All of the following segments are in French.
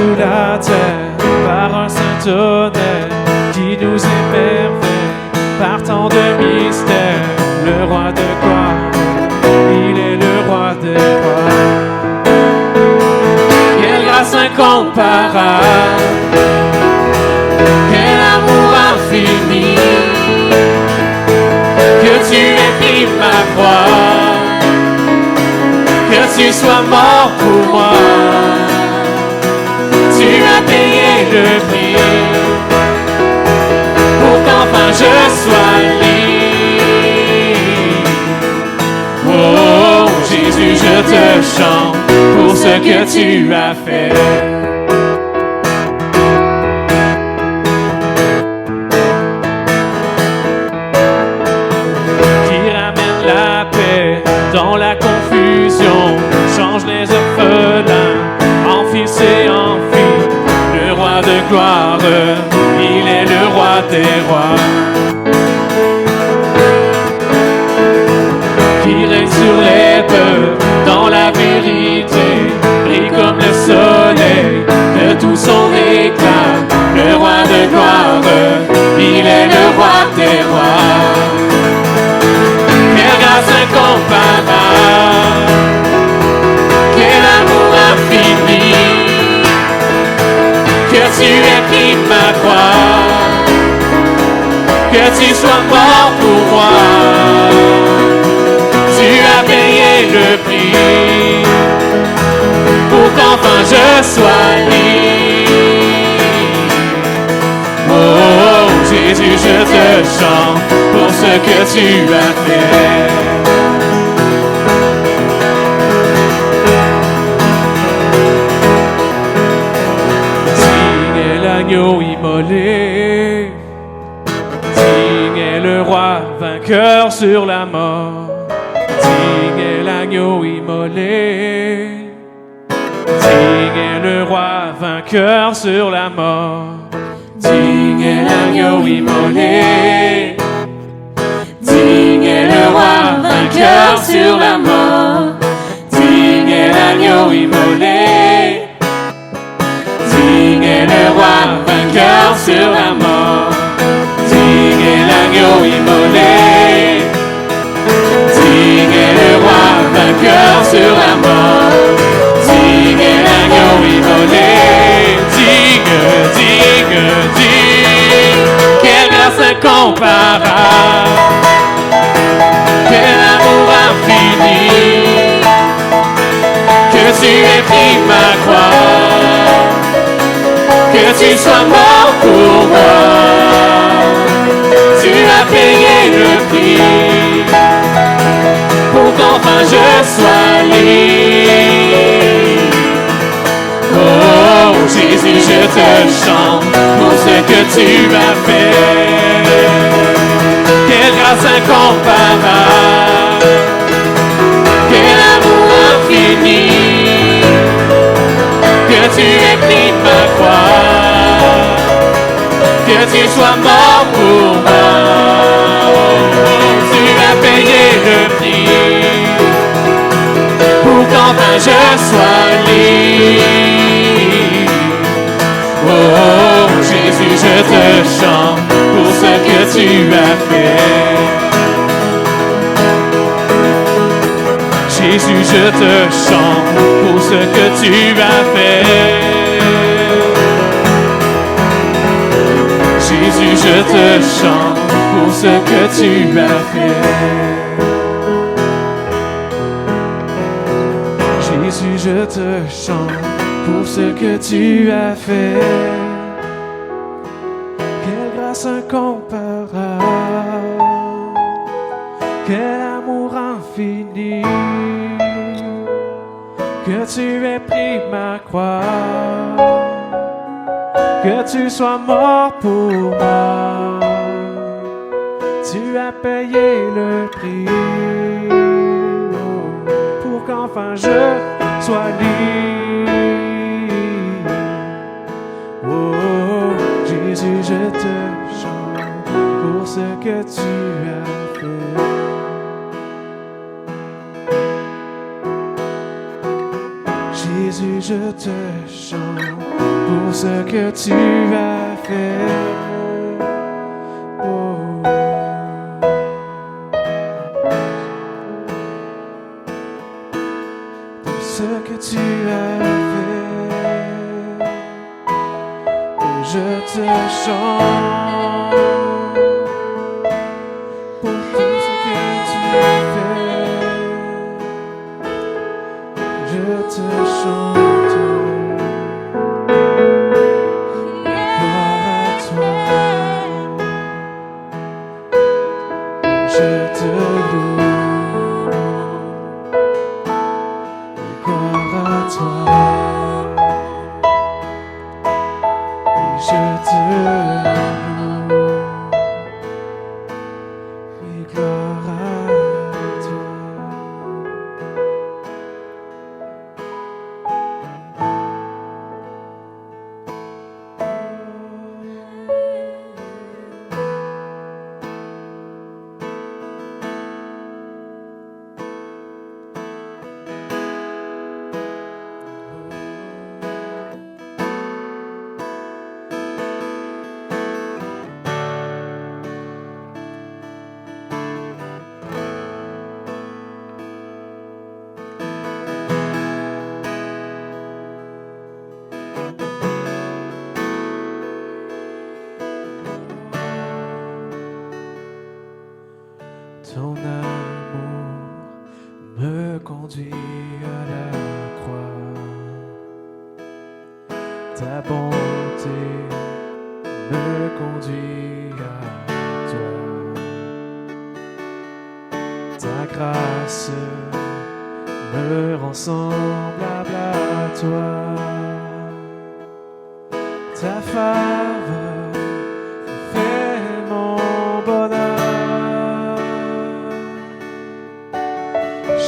sous la terre par un saint tonnerre qui nous émerveille par tant de mystères. Le roi de gloire, il est le roi des rois. Quelle grâce incomparable, quel amour infini, que tu aies pris ma croix, que tu sois mort pour moi. Tu as payé le prix pour qu'enfin je sois libre. Oh Jésus, je te chante pour ce que tu as fait. Qui ramène la paix dans la confusion, change les orphelins en fils et en filles. Le roi de gloire, il est le roi des rois. Qui règne sur les peuples dans la vérité, brille comme le soleil de tout son éclat. Le roi de gloire, il est le roi des rois. Quelle grâce incomparable, quel amour infini, que tu aies pris ma croix, que tu sois mort pour moi. Tu as payé le prix pour qu'enfin je sois libre. Oh Jésus, je te chante pour ce que tu as fait. Digne est l'agneau immolé, digne est le roi vainqueur sur la mort. Digne est l'agneau immolé, digne est le roi vainqueur sur la mort. Digne est l'agneau immolé, digne est le roi vainqueur sur la mort. Digne est l'agneau immolé, digne est le roi vainqueur sur la mort. Digne est l'agneau immolé, digne est le roi vainqueur sur la mort. Digne est l'agneau immolé, digne, digne, digne. Quelle grâce incomparable, quel amour infini, que tu aies pris ma croix, que tu sois mort pour moi. Tu as payé le prix pour qu'enfin je sois libre. Oh Jésus, je te chante pour ce que tu as fait. Quelle grâce incomparable, quel amour infini, que tu aies pris ma croix, que tu sois mort pour moi. Tu as payé le prix pour qu'enfin je sois libre. Oh Jésus, je te chante pour ce que tu as fait. Jésus, je te chante pour ce que tu as fait. Jésus, je te chante pour ce que tu as fait. Jésus, je te chante pour ce que tu as fait. Quelle grâce incomparable, quel amour infini, que tu aies pris ma croix, que tu sois mort pour moi. Tu as payé le prix pour qu'enfin je sois libre. Oh Jésus, je te chante pour ce que tu as fait. Jésus, je te chante pour ce que tu as fait. Oh. Pour ce que tu as fait, je te chante pour tout ce que tu as fait. Je te chante. Ton amour me conduit à la croix. Ta bonté me conduit à toi. Ta grâce me rend semblable à toi. Ta faveur fait mon bonheur.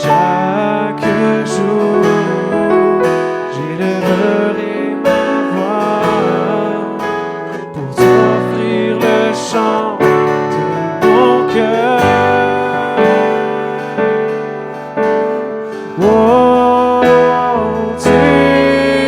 Chaque jour, j'élèverai ma voix pour t'offrir le chant de mon cœur. Oh, tu es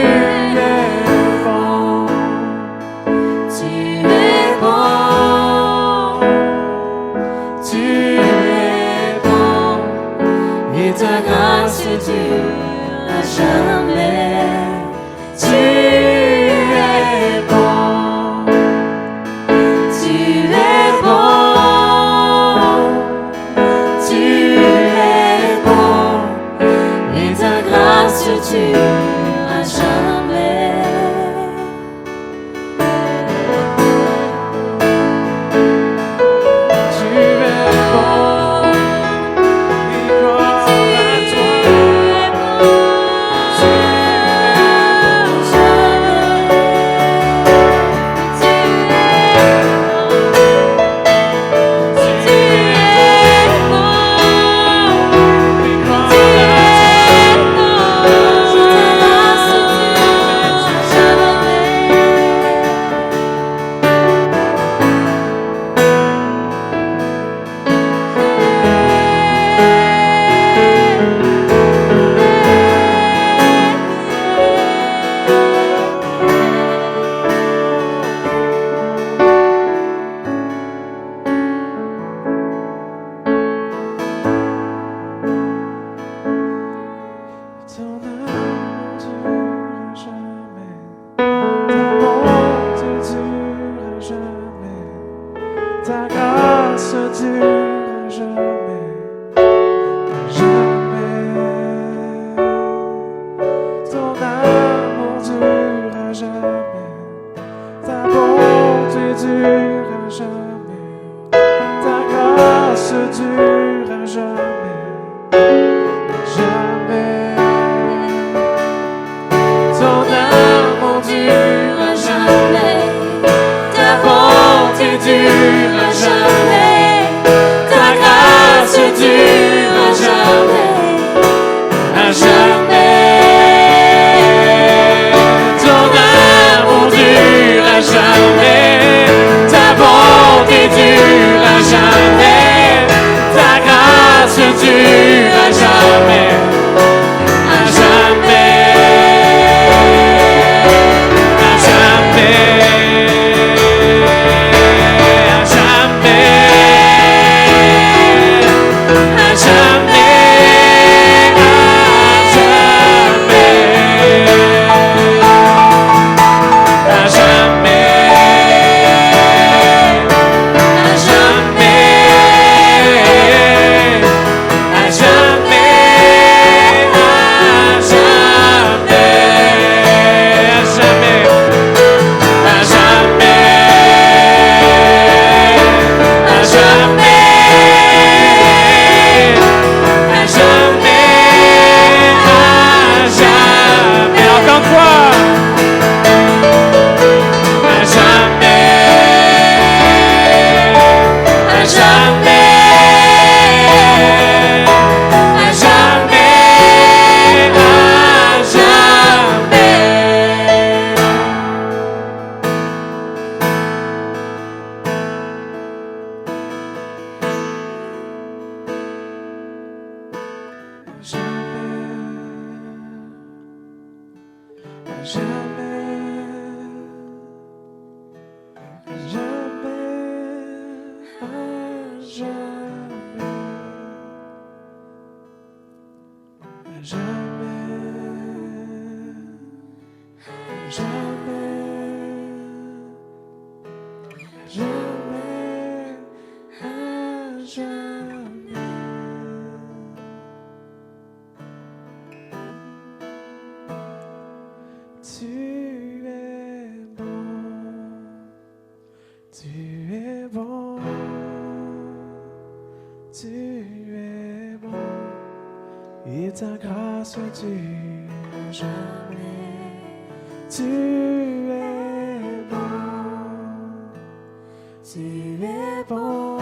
Et ta grâce dure jamais. Tu es bon, tu es bon,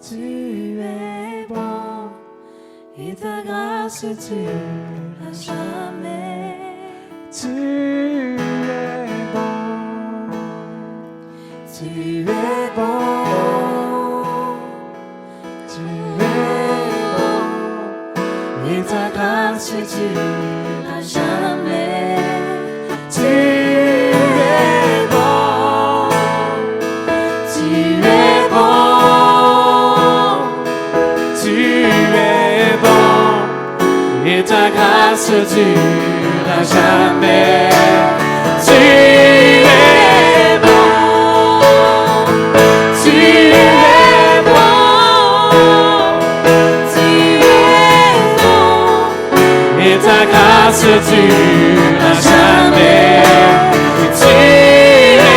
tu es bon. Et ta grâce dure jamais. Tu es bon, tu es bon. Et ta grâce dure jamais. Tu es bon, tu es bon, tu es bon. Et ta grâce dure jamais. Tu es bon, tu es bon. Et ta grâce dure à jamais. Tu es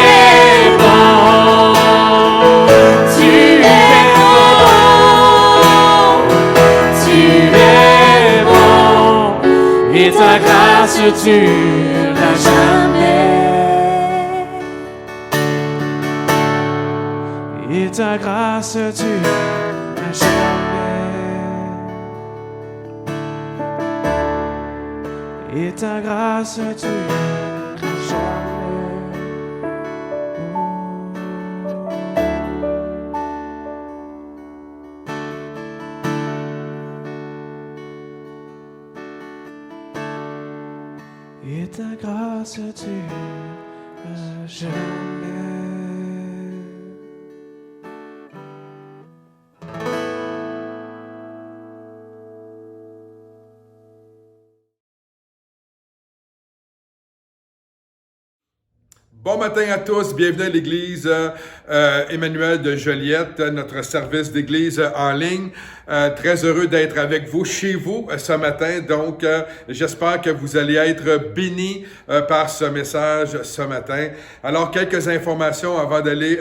bon, tu es bon, tu es bon. Et ta grâce dure à jamais. Et ta grâce dure à jamais. Et ta grâce dure jamais. Et ta grâce dure jamais. Bon matin à tous, bienvenue à l'église Emmanuel de Joliette, notre service d'église en ligne. Très heureux d'être avec vous, chez vous ce matin. Donc, j'espère que vous allez être bénis par ce message ce matin. Alors, quelques informations avant d'aller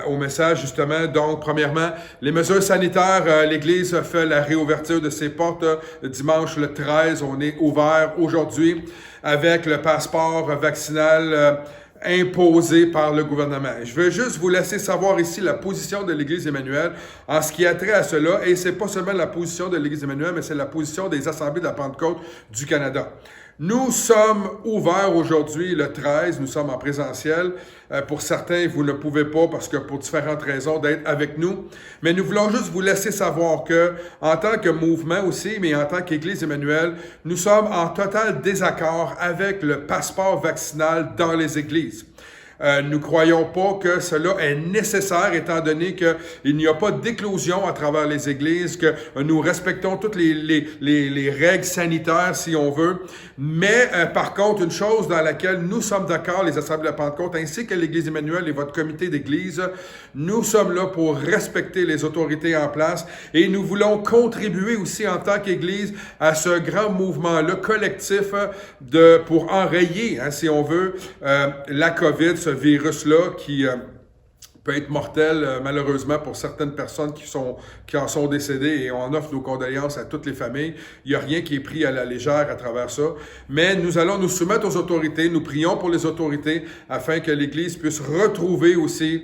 au message, justement. Donc, premièrement, les mesures sanitaires, l'église fait la réouverture de ses portes dimanche le 13. On est ouvert aujourd'hui avec le passeport vaccinal imposé par le gouvernement. Je veux juste vous laisser savoir ici la position de l'Église Emmanuel en ce qui a trait à cela, et c'est pas seulement la position de l'Église Emmanuel, mais c'est la position des Assemblées de la Pentecôte du Canada. Nous sommes ouverts aujourd'hui le 13, nous sommes en présentiel. Pour certains, vous ne pouvez pas parce que pour différentes raisons d'être avec nous. Mais nous voulons juste vous laisser savoir que, en tant que mouvement aussi, mais en tant qu'Église Emmanuel, nous sommes en total désaccord avec le passeport vaccinal dans les églises. Nous croyons pas que cela est nécessaire étant donné qu'il n'y a pas d'éclosion à travers les églises, que nous respectons toutes les règles sanitaires si on veut. Mais par contre, une chose dans laquelle nous sommes d'accord, les Assemblées de la Pentecôte, ainsi que l'Église Emmanuel et votre comité d'église, nous sommes là pour respecter les autorités en place et nous voulons contribuer aussi en tant qu'Église à ce grand mouvement-là collectif pour enrayer, si on veut, la COVID, ce virus-là qui peut être mortel malheureusement pour certaines personnes qui en sont décédées, et on offre nos condoléances à toutes les familles. Il n'y a rien qui est pris à la légère à travers ça. Mais nous allons nous soumettre aux autorités. Nous prions pour les autorités afin que l'Église puisse retrouver aussi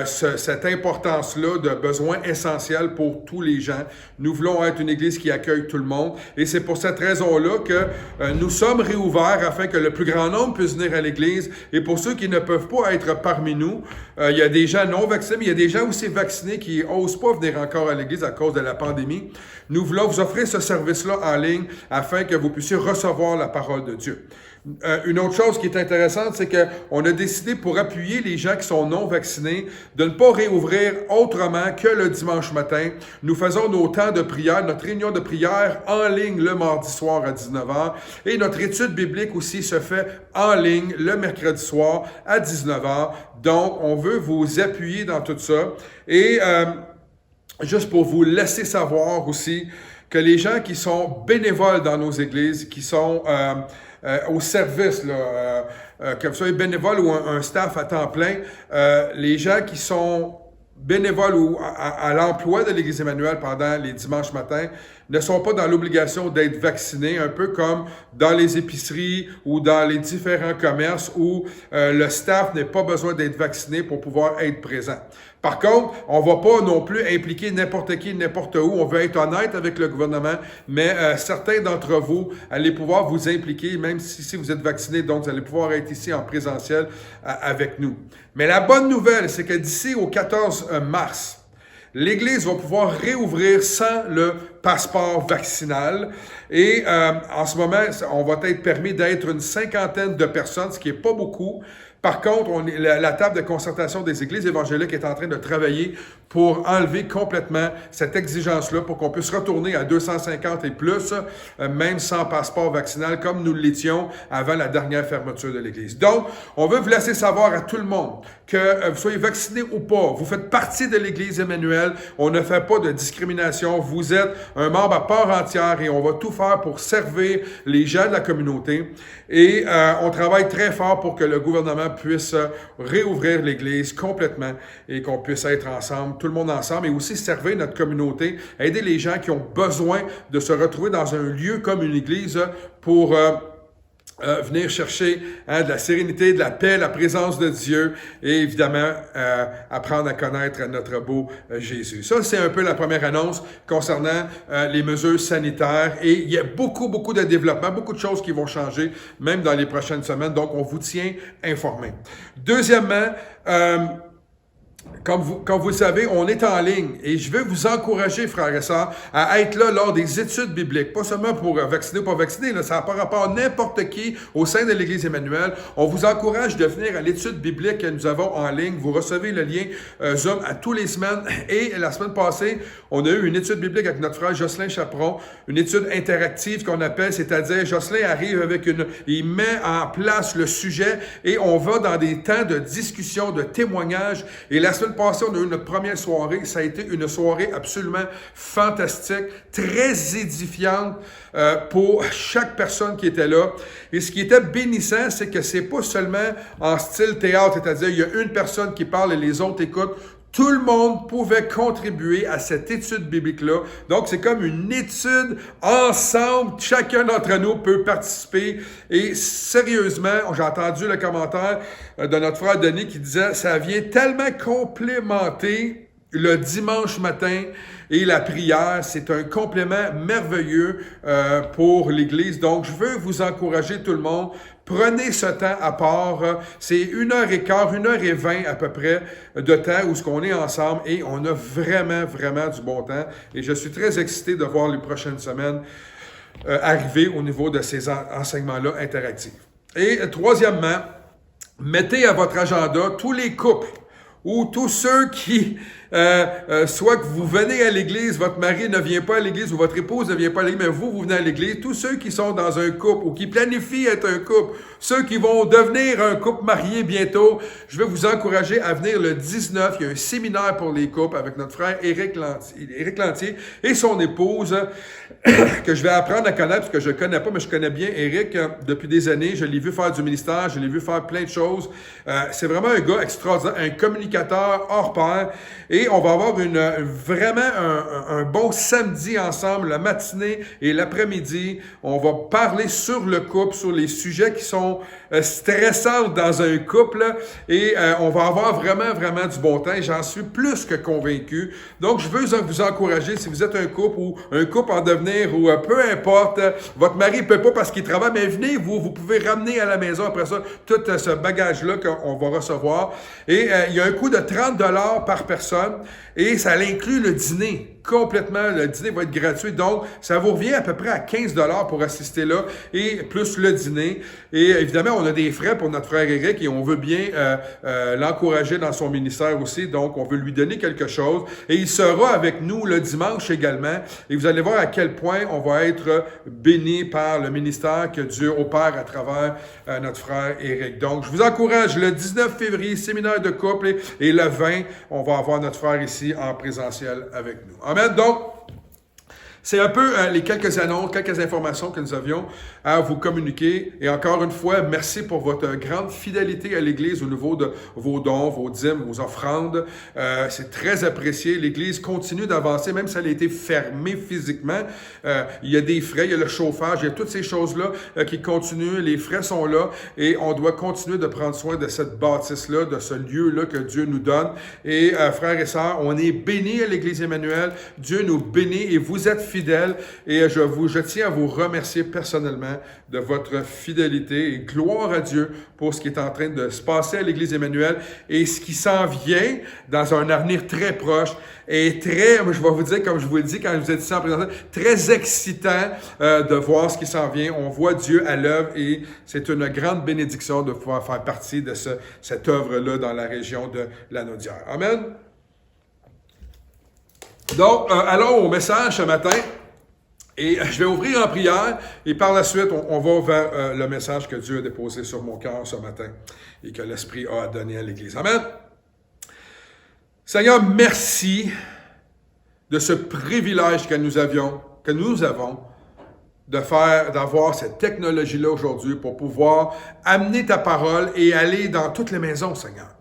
cette importance-là de besoin essentiel pour tous les gens. Nous voulons être une Église qui accueille tout le monde et c'est pour cette raison-là que nous sommes réouverts afin que le plus grand nombre puisse venir à l'Église. Et pour ceux qui ne peuvent pas être parmi nous, il y a des gens non vaccinés, mais il y a des gens aussi vaccinés qui n'osent pas venir encore à l'Église à cause de la pandémie. Nous voulons vous offrir ce service-là en ligne afin que vous puissiez recevoir la parole de Dieu. Une autre chose qui est intéressante, c'est qu'on a décidé pour appuyer les gens qui sont non vaccinés de ne pas réouvrir autrement que le dimanche matin. Nous faisons nos temps de prière, notre réunion de prière en ligne le mardi soir à 19h et notre étude biblique aussi se fait en ligne le mercredi soir à 19h. Donc, on veut vous appuyer dans tout ça et juste pour vous laisser savoir aussi que les gens qui sont bénévoles dans nos églises, qui sont au service, que vous soyez bénévole ou un staff à temps plein, les gens qui sont bénévoles ou à l'emploi de l'Église Emmanuel pendant les dimanches matins ne sont pas dans l'obligation d'être vaccinés, un peu comme dans les épiceries ou dans les différents commerces où le staff n'a pas besoin d'être vacciné pour pouvoir être présent. Par contre, on ne va pas non plus impliquer n'importe qui, n'importe où. On veut être honnête avec le gouvernement, mais certains d'entre vous allez pouvoir vous impliquer, même si vous êtes vaccinés, donc vous allez pouvoir être ici en présentiel avec nous. Mais la bonne nouvelle, c'est que d'ici au 14 mars, l'Église va pouvoir réouvrir sans le passeport vaccinal et en ce moment, on va être permis d'être une 50aine de personnes, ce qui n'est pas beaucoup. Par contre, la table de concertation des églises évangéliques est en train de travailler pour enlever complètement cette exigence-là pour qu'on puisse retourner à 250 et plus, même sans passeport vaccinal, comme nous l'étions avant la dernière fermeture de l'Église. Donc, on veut vous laisser savoir à tout le monde que vous soyez vacciné ou pas, vous faites partie de l'Église Emmanuel, on ne fait pas de discrimination, vous êtes un membre à part entière et on va tout faire pour servir les gens de la communauté. Et on travaille très fort pour que le gouvernement puisse réouvrir l'Église complètement et qu'on puisse être ensemble, tout le monde ensemble, et aussi servir notre communauté, aider les gens qui ont besoin de se retrouver dans un lieu comme une Église pour venir chercher de la sérénité, de la paix, la présence de Dieu et évidemment apprendre à connaître notre beau Jésus. Ça, c'est un peu la première annonce concernant les mesures sanitaires et il y a beaucoup de développement, beaucoup de choses qui vont changer même dans les prochaines semaines, donc on vous tient informés. Deuxièmement, comme vous le savez, on est en ligne et je veux vous encourager, frères et sœurs, à être là lors des études bibliques. Pas seulement pour vacciner ou pas vacciner, là, ça n'a pas rapport à n'importe qui au sein de l'Église Emmanuel. On vous encourage de venir à l'étude biblique que nous avons en ligne. Vous recevez le lien Zoom à tous les semaines. Et la semaine passée, on a eu une étude biblique avec notre frère Jocelyn Chaperon, une étude interactive qu'on appelle, c'est-à-dire Jocelyn arrive avec il met en place le sujet et on va dans des temps de discussion, de témoignage. Et la semaine passée, on a eu notre première soirée. Ça a été une soirée absolument fantastique, très édifiante pour chaque personne qui était là. Et ce qui était bénissant, c'est que c'est pas seulement en style théâtre, c'est-à-dire il y a une personne qui parle et les autres écoutent. Tout le monde pouvait contribuer à cette étude biblique-là. Donc, c'est comme une étude ensemble. Chacun d'entre nous peut participer. Et sérieusement, j'ai entendu le commentaire de notre frère Denis qui disait « Ça vient tellement complémenter le dimanche matin et la prière. C'est un complément merveilleux pour l'Église. Donc, je veux vous encourager tout le monde. Prenez ce temps à part. C'est 1h15, 1h20 à peu près de temps où on est ensemble et on a vraiment du bon temps. Et je suis très excité de voir les prochaines semaines arriver au niveau de ces enseignements-là interactifs. Et troisièmement, mettez à votre agenda tous les couples ou tous ceux qui, soit que vous venez à l'église, votre mari ne vient pas à l'église ou votre épouse ne vient pas à l'église, mais vous venez à l'église, tous ceux qui sont dans un couple ou qui planifient être un couple, ceux qui vont devenir un couple marié bientôt, je vais vous encourager à venir le 19. Il y a un séminaire pour les couples avec notre frère Éric Lantier et son épouse que je vais apprendre à connaître parce que je ne connais pas, mais je connais bien Éric depuis des années. Je l'ai vu faire du ministère, je l'ai vu faire plein de choses. C'est vraiment un gars extraordinaire, un communicateur hors pair. Et Et on va avoir vraiment un bon samedi ensemble, la matinée et l'après-midi. On va parler sur le couple, sur les sujets qui sont stressants dans un couple. Et on va avoir vraiment du bon temps. J'en suis plus que convaincu. Donc, je veux vous encourager, si vous êtes un couple ou un couple en devenir ou peu importe, votre mari ne peut pas parce qu'il travaille, mais venez, vous pouvez ramener à la maison après ça tout ce bagage-là qu'on va recevoir. Et il y a un coût de 30 $ par personne et ça inclut le dîner. Complètement, le dîner va être gratuit. Donc, ça vous revient à peu près à 15 $ pour assister là et plus le dîner. Et évidemment, on a des frais pour notre frère Éric et on veut bien l'encourager dans son ministère aussi. Donc, on veut lui donner quelque chose. Et il sera avec nous le dimanche également. Et vous allez voir à quel point on va être béni par le ministère que Dieu opère à travers notre frère Éric. Donc, je vous encourage le 19 février, séminaire de couple et le 20, on va avoir notre frère ici en présentiel avec nous. Amen. Donc, c'est un peu les quelques annonces, quelques informations que nous avions à vous communiquer. Et encore une fois, merci pour votre grande fidélité à l'Église au niveau de vos dons, vos dîmes, vos offrandes. C'est très apprécié. L'Église continue d'avancer, même si elle a été fermée physiquement. Il y a des frais, il y a le chauffage, il y a toutes ces choses-là qui continuent. Les frais sont là et on doit continuer de prendre soin de cette bâtisse-là, de ce lieu-là que Dieu nous donne. Et frères et sœurs, on est bénis à l'Église Emmanuel. Dieu nous bénit et vous êtes fidèles. Et je tiens à vous remercier personnellement de votre fidélité et gloire à Dieu pour ce qui est en train de se passer à l'Église Emmanuel et ce qui s'en vient dans un avenir très proche et très, je vais vous dire, comme je vous l'ai dit quand vous êtes ici en présence, très excitant de voir ce qui s'en vient. On voit Dieu à l'œuvre et c'est une grande bénédiction de pouvoir faire partie de cette œuvre-là dans la région de la Naudière. Amen. Donc, allons au message ce matin. Et je vais ouvrir en prière et par la suite, on va vers le message que Dieu a déposé sur mon cœur ce matin et que l'Esprit a donné à l'Église. Amen. Seigneur, merci de ce privilège que nous avons d'avoir cette technologie-là aujourd'hui pour pouvoir amener ta parole et aller dans toutes les maisons, Seigneur.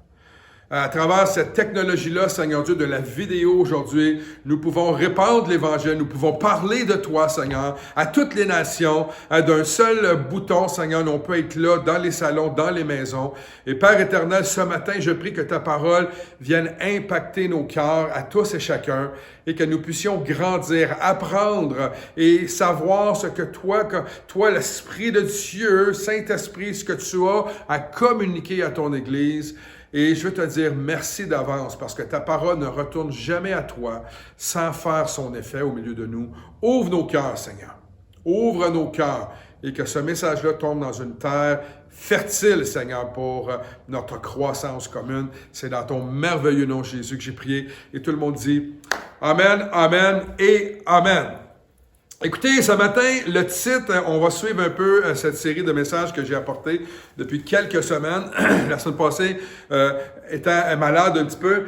À travers cette technologie-là, Seigneur Dieu, de la vidéo aujourd'hui, nous pouvons répandre l'Évangile, nous pouvons parler de toi, Seigneur, à toutes les nations, d'un seul bouton, Seigneur, on peut être là, dans les salons, dans les maisons. Et Père éternel, ce matin, je prie que ta parole vienne impacter nos cœurs à tous et chacun, et que nous puissions grandir, apprendre et savoir ce que toi, l'Esprit de Dieu, Saint-Esprit, ce que tu as à communiquer à ton Église. Et je veux te dire merci d'avance parce que ta parole ne retourne jamais à toi sans faire son effet au milieu de nous. Ouvre nos cœurs, Seigneur. Ouvre nos cœurs et que ce message-là tombe dans une terre fertile, Seigneur, pour notre croissance commune. C'est dans ton merveilleux nom, Jésus, que j'ai prié. Et tout le monde dit Amen, Amen et Amen. Écoutez, ce matin, le titre, on va suivre un peu cette série de messages que j'ai apportés depuis quelques semaines. La semaine passée, étant malade un petit peu,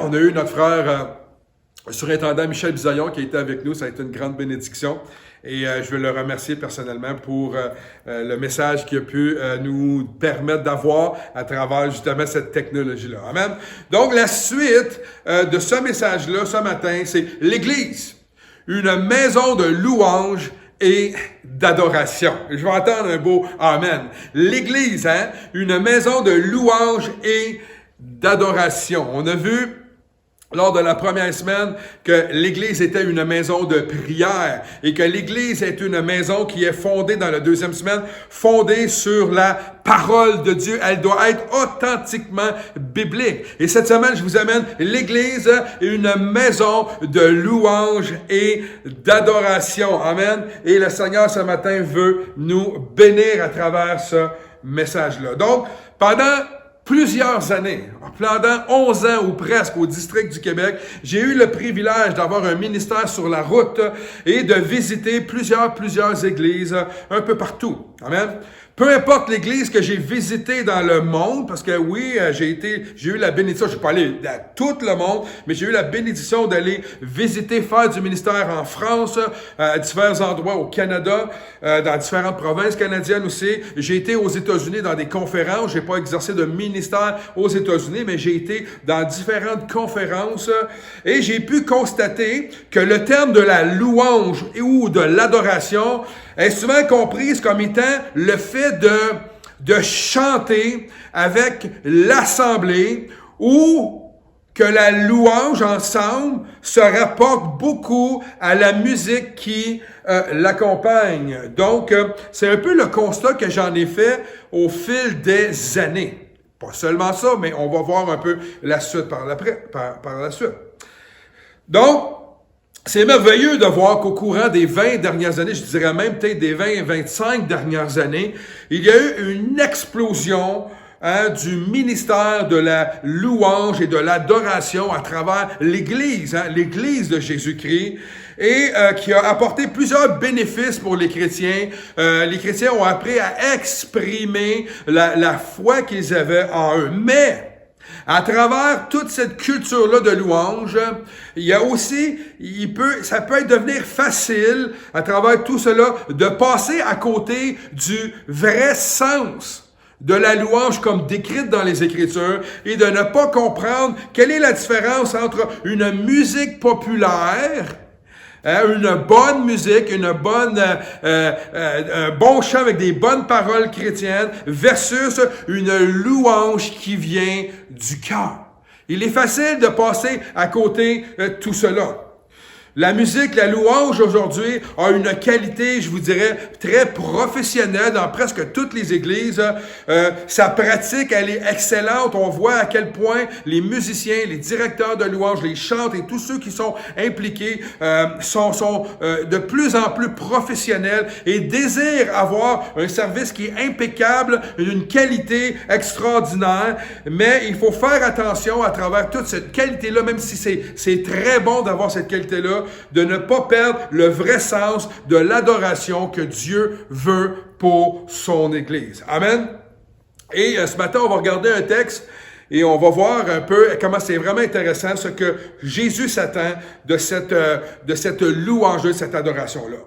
on a eu notre frère surintendant Michel Bisaillon qui a été avec nous. Ça a été une grande bénédiction. Et je veux le remercier personnellement pour le message qu'il a pu nous permettre d'avoir à travers justement cette technologie-là. Amen. Donc, la suite de ce message-là, ce matin, c'est l'Église. Une maison de louange et d'adoration. Je vais entendre un beau Amen. L'Église, une maison de louange et d'adoration. On a vu lors de la première semaine que l'Église était une maison de prière et que l'Église est une maison qui est fondée dans la deuxième semaine, fondée sur la parole de Dieu. Elle doit être authentiquement biblique. Et cette semaine, je vous amène l'Église est une maison de louange et d'adoration. Amen. Et le Seigneur ce matin veut nous bénir à travers ce message-là. Donc, pendant plusieurs années, pendant 11 ans ou presque au district du Québec, j'ai eu le privilège d'avoir un ministère sur la route et de visiter plusieurs églises un peu partout. Amen. Peu importe l'église que j'ai visitée dans le monde, parce que oui, j'ai eu la bénédiction, je ne suis pas allé à tout le monde, mais j'ai eu la bénédiction d'aller visiter, faire du ministère en France, à divers endroits au Canada, dans différentes provinces canadiennes aussi. J'ai été aux États-Unis dans des conférences, j'ai pas exercé de ministère aux États-Unis, mais j'ai été dans différentes conférences et j'ai pu constater que le terme de la louange ou de l'adoration est souvent comprise comme étant le fait de chanter avec l'assemblée ou que la louange ensemble se rapporte beaucoup à la musique qui l'accompagne. Donc, c'est un peu le constat que j'en ai fait au fil des années. Pas seulement ça, mais on va voir un peu la suite par la suite. Donc, c'est merveilleux de voir qu'au courant des 20 dernières années, je dirais même peut-être des 20 et 25 dernières années, il y a eu une explosion du ministère de la louange et de l'adoration à travers l'Église, l'Église de Jésus-Christ, et qui a apporté plusieurs bénéfices pour les chrétiens. Les chrétiens ont appris à exprimer la foi qu'ils avaient en eux. Mais, à travers toute cette culture-là de louange, il y a aussi, ça peut devenir facile, à travers tout cela, de passer à côté du vrai sens de la louange comme décrite dans les Écritures et de ne pas comprendre quelle est la différence entre une musique populaire, une bonne musique, un bon chant avec des bonnes paroles chrétiennes versus une louange qui vient du cœur. Il est facile de passer à côté de tout cela. La musique, la louange aujourd'hui a une qualité, je vous dirais, très professionnelle dans presque toutes les églises. Sa pratique, elle est excellente. On voit à quel point les musiciens, les directeurs de louange, les chantres et tous ceux qui sont impliqués sont de plus en plus professionnels et désirent avoir un service qui est impeccable, d'une qualité extraordinaire. Mais il faut faire attention à travers toute cette qualité-là, même si c'est très bon d'avoir cette qualité-là, de ne pas perdre le vrai sens de l'adoration que Dieu veut pour son Église. Amen. Et ce matin, on va regarder un texte et on va voir un peu comment c'est vraiment intéressant ce que Jésus s'attend de cette louange, de cette adoration-là.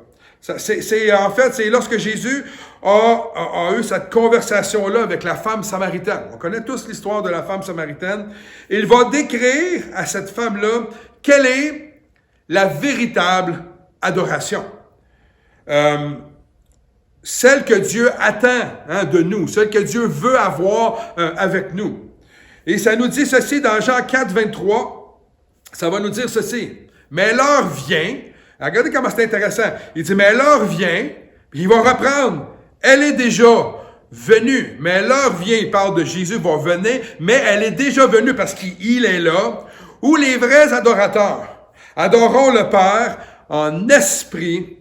C'est lorsque Jésus a eu cette conversation-là avec la femme samaritaine. On connaît tous l'histoire de la femme samaritaine. Il va décrire à cette femme-là quelle est la véritable adoration. Celle que Dieu attend de nous, celle que Dieu veut avoir avec nous. Et ça nous dit ceci dans Jean 4, 23. Ça va nous dire ceci. Mais l'heure vient. Regardez comment c'est intéressant. Il dit, mais l'heure vient. Puis il va reprendre. Elle est déjà venue. Mais l'heure vient. Il parle de Jésus va venir. Mais elle est déjà venue parce qu'il est là. Où les vrais adorateurs adorons le Père en esprit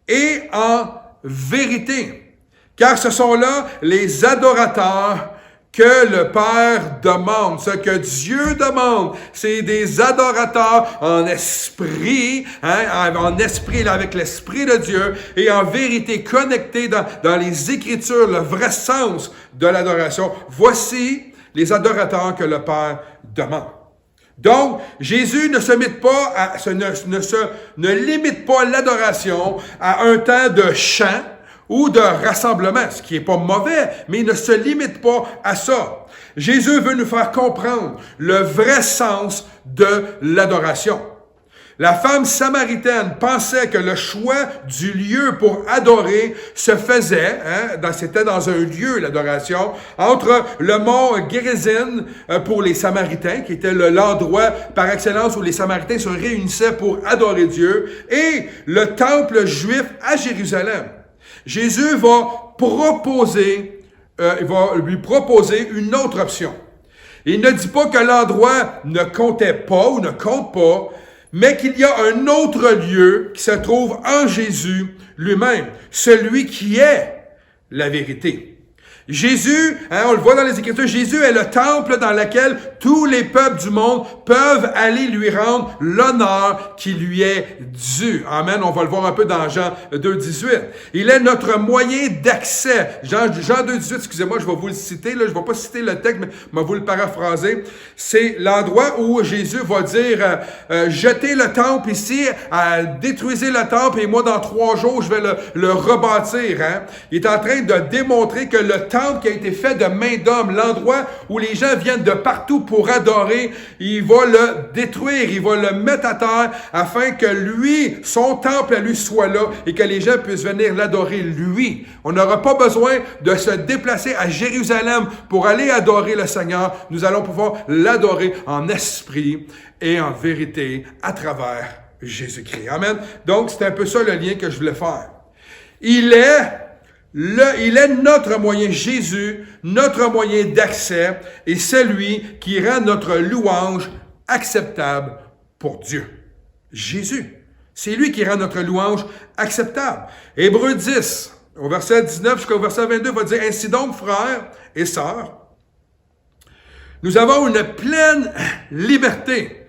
et en vérité. Car ce sont là les adorateurs que le Père demande. Ce que Dieu demande, c'est des adorateurs en esprit, en esprit avec l'Esprit de Dieu et en vérité connectés dans les Écritures, le vrai sens de l'adoration. Voici les adorateurs que le Père demande. Donc, Jésus ne limite pas l'adoration à un temps de chant ou de rassemblement, ce qui est pas mauvais, mais il ne se limite pas à ça. Jésus veut nous faire comprendre le vrai sens de l'adoration. La femme samaritaine pensait que le choix du lieu pour adorer se faisait, c'était dans un lieu l'adoration, entre le mont Gérizim pour les Samaritains, qui était l'endroit par excellence où les Samaritains se réunissaient pour adorer Dieu, et le temple juif à Jérusalem. Jésus va lui proposer une autre option. Il ne dit pas que l'endroit ne comptait pas ou ne compte pas, mais qu'il y a un autre lieu qui se trouve en Jésus lui-même, celui qui est la vérité. Jésus, on le voit dans les Écritures, Jésus est le temple dans lequel tous les peuples du monde peuvent aller lui rendre l'honneur qui lui est dû. Amen. On va le voir un peu dans Jean 2, 18. Il est notre moyen d'accès. Jean 2, 18, excusez-moi, je vais vous le citer, là, je ne vais pas citer le texte, mais je vais vous le paraphraser. C'est l'endroit où Jésus va dire, jetez le temple ici, détruisez le temple et moi dans 3 jours, je vais le rebâtir. Il est en train de démontrer que le temple qui a été fait de main d'homme, l'endroit où les gens viennent de partout pour adorer, il va le détruire, il va le mettre à terre afin que lui, son temple à lui soit là et que les gens puissent venir l'adorer lui. On n'aura pas besoin de se déplacer à Jérusalem pour aller adorer le Seigneur. Nous allons pouvoir l'adorer en esprit et en vérité à travers Jésus-Christ. Amen. Donc, c'est un peu ça le lien que je voulais faire. Il est notre moyen, Jésus, notre moyen d'accès et celui qui rend notre louange acceptable pour Dieu. Jésus. C'est lui qui rend notre louange acceptable. Hébreux 10, au verset 19 jusqu'au verset 22, va dire, « Ainsi donc, frères et sœurs, nous avons une pleine liberté. »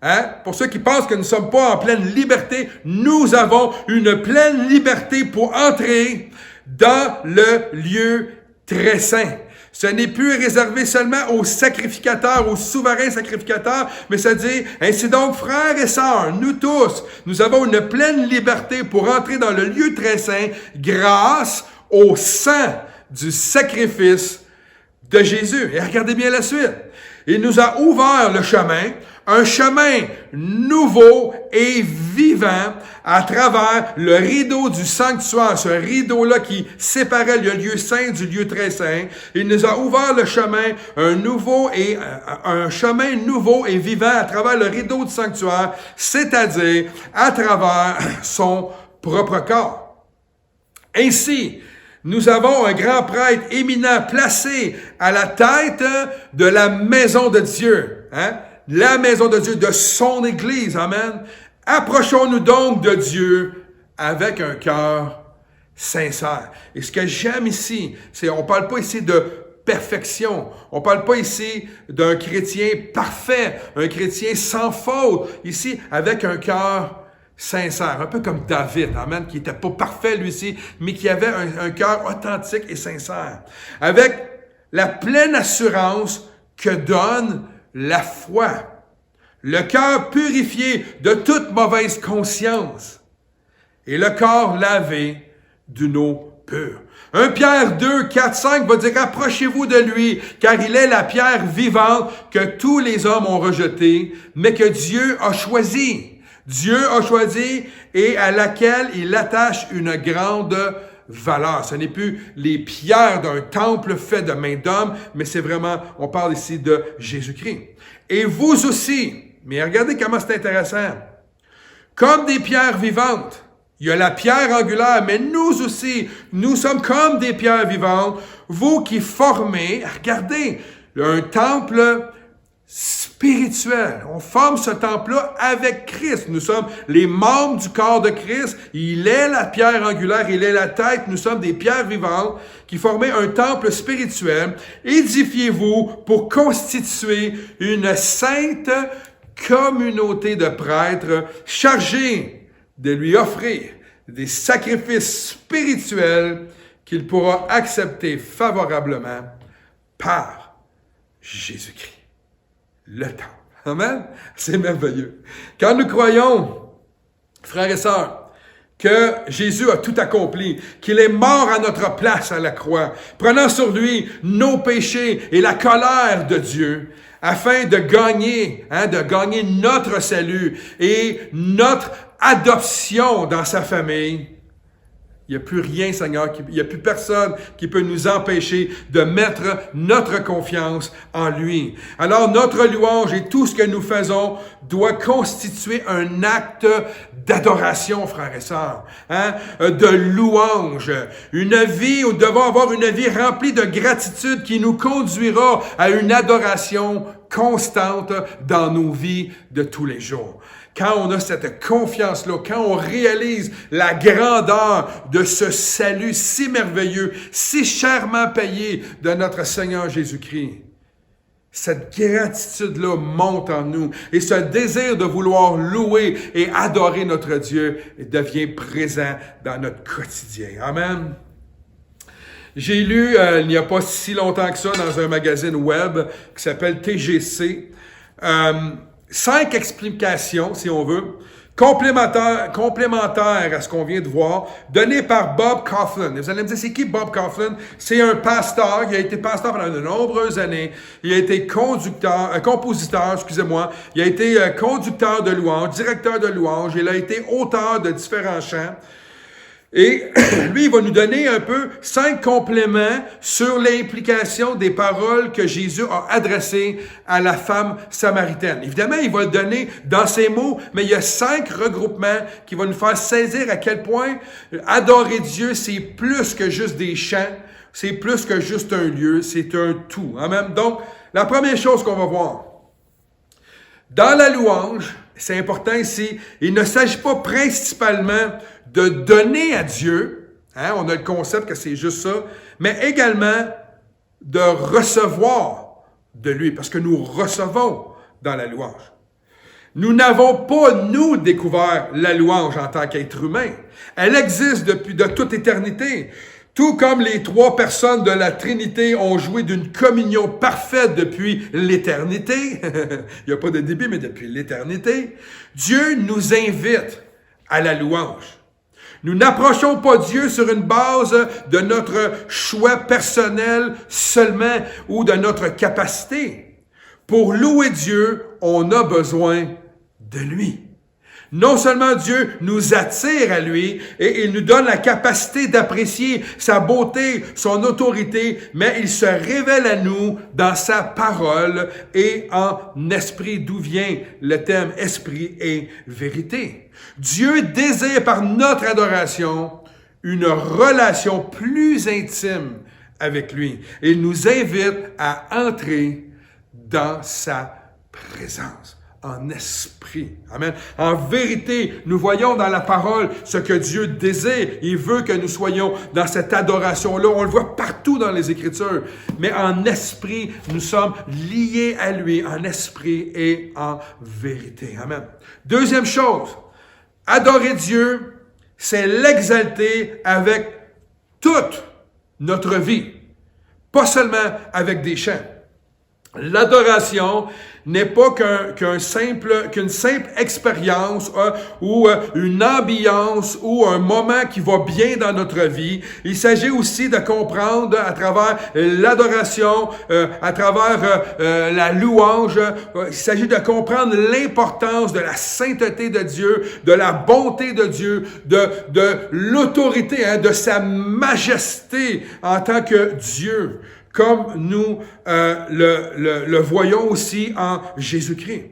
Hein? Pour ceux qui pensent que nous ne sommes pas en pleine liberté, nous avons une pleine liberté pour entrer dans le lieu très saint. Ce n'est plus réservé seulement aux sacrificateurs, aux souverains sacrificateurs, mais ça dit, ainsi donc, frères et sœurs, nous tous, nous avons une pleine liberté pour entrer dans le lieu très saint grâce au sang du sacrifice de Jésus. Et regardez bien la suite. Il nous a ouvert le chemin, un chemin nouveau et vivant à travers le rideau du sanctuaire, ce rideau-là qui séparait le lieu saint du lieu très saint. Il nous a ouvert le chemin, un chemin nouveau et vivant à travers le rideau du sanctuaire, c'est-à-dire à travers son propre corps. Ainsi, nous avons un grand prêtre éminent placé à la tête de la maison de Dieu. Hein? La maison de Dieu, de son Église. Amen. Approchons-nous donc de Dieu avec un cœur sincère. Et ce que j'aime ici, c'est on parle pas ici de perfection. On parle pas ici d'un chrétien parfait, un chrétien sans faute. Ici, avec un cœur sincère, un peu comme David, amen, qui était pas parfait lui aussi, mais qui avait un cœur authentique et sincère. Avec la pleine assurance que donne la foi. Le cœur purifié de toute mauvaise conscience et le corps lavé d'une eau pure. 1 Pierre 2, 4, 5 va dire « Approchez-vous de lui, car il est la pierre vivante que tous les hommes ont rejetée, mais que Dieu a choisie. Dieu a choisi et à laquelle il attache une grande valeur. » Ce n'est plus les pierres d'un temple fait de main d'homme, mais c'est vraiment, on parle ici de Jésus-Christ. Et vous aussi, mais regardez comment c'est intéressant, comme des pierres vivantes. Il y a la pierre angulaire, mais nous aussi, nous sommes comme des pierres vivantes. Vous qui formez, regardez, un temple spirituel. On forme ce temple-là avec Christ. Nous sommes les membres du corps de Christ. Il est la pierre angulaire, il est la tête. Nous sommes des pierres vivantes qui forment un temple spirituel. Édifiez-vous pour constituer une sainte communauté de prêtres chargés de lui offrir des sacrifices spirituels qu'il pourra accepter favorablement par Jésus-Christ. Le temple. Amen? C'est merveilleux. Quand nous croyons, frères et sœurs, que Jésus a tout accompli, qu'il est mort à notre place à la croix, prenant sur lui nos péchés et la colère de Dieu, afin de gagner notre salut et notre adoption dans sa famille. Il n'y a plus rien, Seigneur, il n'y a plus personne qui peut nous empêcher de mettre notre confiance en lui. Alors, notre louange et tout ce que nous faisons doit constituer un acte d'adoration, frères et sœurs, de louange. Une vie, nous devons avoir une vie remplie de gratitude qui nous conduira à une adoration constante dans nos vies de tous les jours. Quand on a cette confiance-là, quand on réalise la grandeur de ce salut si merveilleux, si chèrement payé de notre Seigneur Jésus-Christ, cette gratitude-là monte en nous et ce désir de vouloir louer et adorer notre Dieu devient présent dans notre quotidien. Amen. J'ai lu, il n'y a pas si longtemps que ça, dans un magazine web qui s'appelle TGC, 5 explications, si on veut, complémentaire à ce qu'on vient de voir, donné par Bob Kauflin. Et vous allez me dire, c'est qui Bob Kauflin? C'est un pasteur, il a été pasteur pendant de nombreuses années, il a été compositeur, il a été conducteur de louange, directeur de louange, il a été auteur de différents chants. Et lui, il va nous donner un peu 5 compléments sur l'implication des paroles que Jésus a adressées à la femme samaritaine. Évidemment, il va le donner dans ses mots, mais il y a 5 regroupements qui vont nous faire saisir à quel point adorer Dieu, c'est plus que juste des chants, c'est plus que juste un lieu, c'est un tout. Amen. Donc, la première chose qu'on va voir, dans la louange, c'est important ici, il ne s'agit pas principalement de donner à Dieu, hein, on a le concept que c'est juste ça, mais également de recevoir de lui, parce que nous recevons dans la louange. Nous n'avons pas, nous, découvert la louange en tant qu'être humain. Elle existe depuis de toute éternité. Tout comme les 3 personnes de la Trinité ont joué d'une communion parfaite depuis l'éternité, il n'y a pas de début, mais depuis l'éternité, Dieu nous invite à la louange. Nous n'approchons pas Dieu sur une base de notre choix personnel seulement ou de notre capacité. Pour louer Dieu, on a besoin de lui. Non seulement Dieu nous attire à lui et il nous donne la capacité d'apprécier sa beauté, son autorité, mais il se révèle à nous dans sa parole et en esprit, d'où vient le thème esprit et vérité. Dieu désire par notre adoration une relation plus intime avec lui. Il nous invite à entrer dans sa présence. En esprit. Amen. En vérité, nous voyons dans la parole ce que Dieu désire. Il veut que nous soyons dans cette adoration-là. On le voit partout dans les Écritures. Mais en esprit, nous sommes liés à lui, en esprit et en vérité. Amen. Deuxième chose, adorer Dieu, c'est l'exalter avec toute notre vie. Pas seulement avec des chants. L'adoration n'est pas qu'une simple expérience ou une ambiance ou un moment qui va bien dans notre vie. Il s'agit aussi de comprendre à travers l'adoration, à travers la louange, il s'agit de comprendre l'importance de la sainteté de Dieu, de la bonté de Dieu, de l'autorité, hein, de sa majesté en tant que Dieu, comme nous le voyons aussi en Jésus-Christ.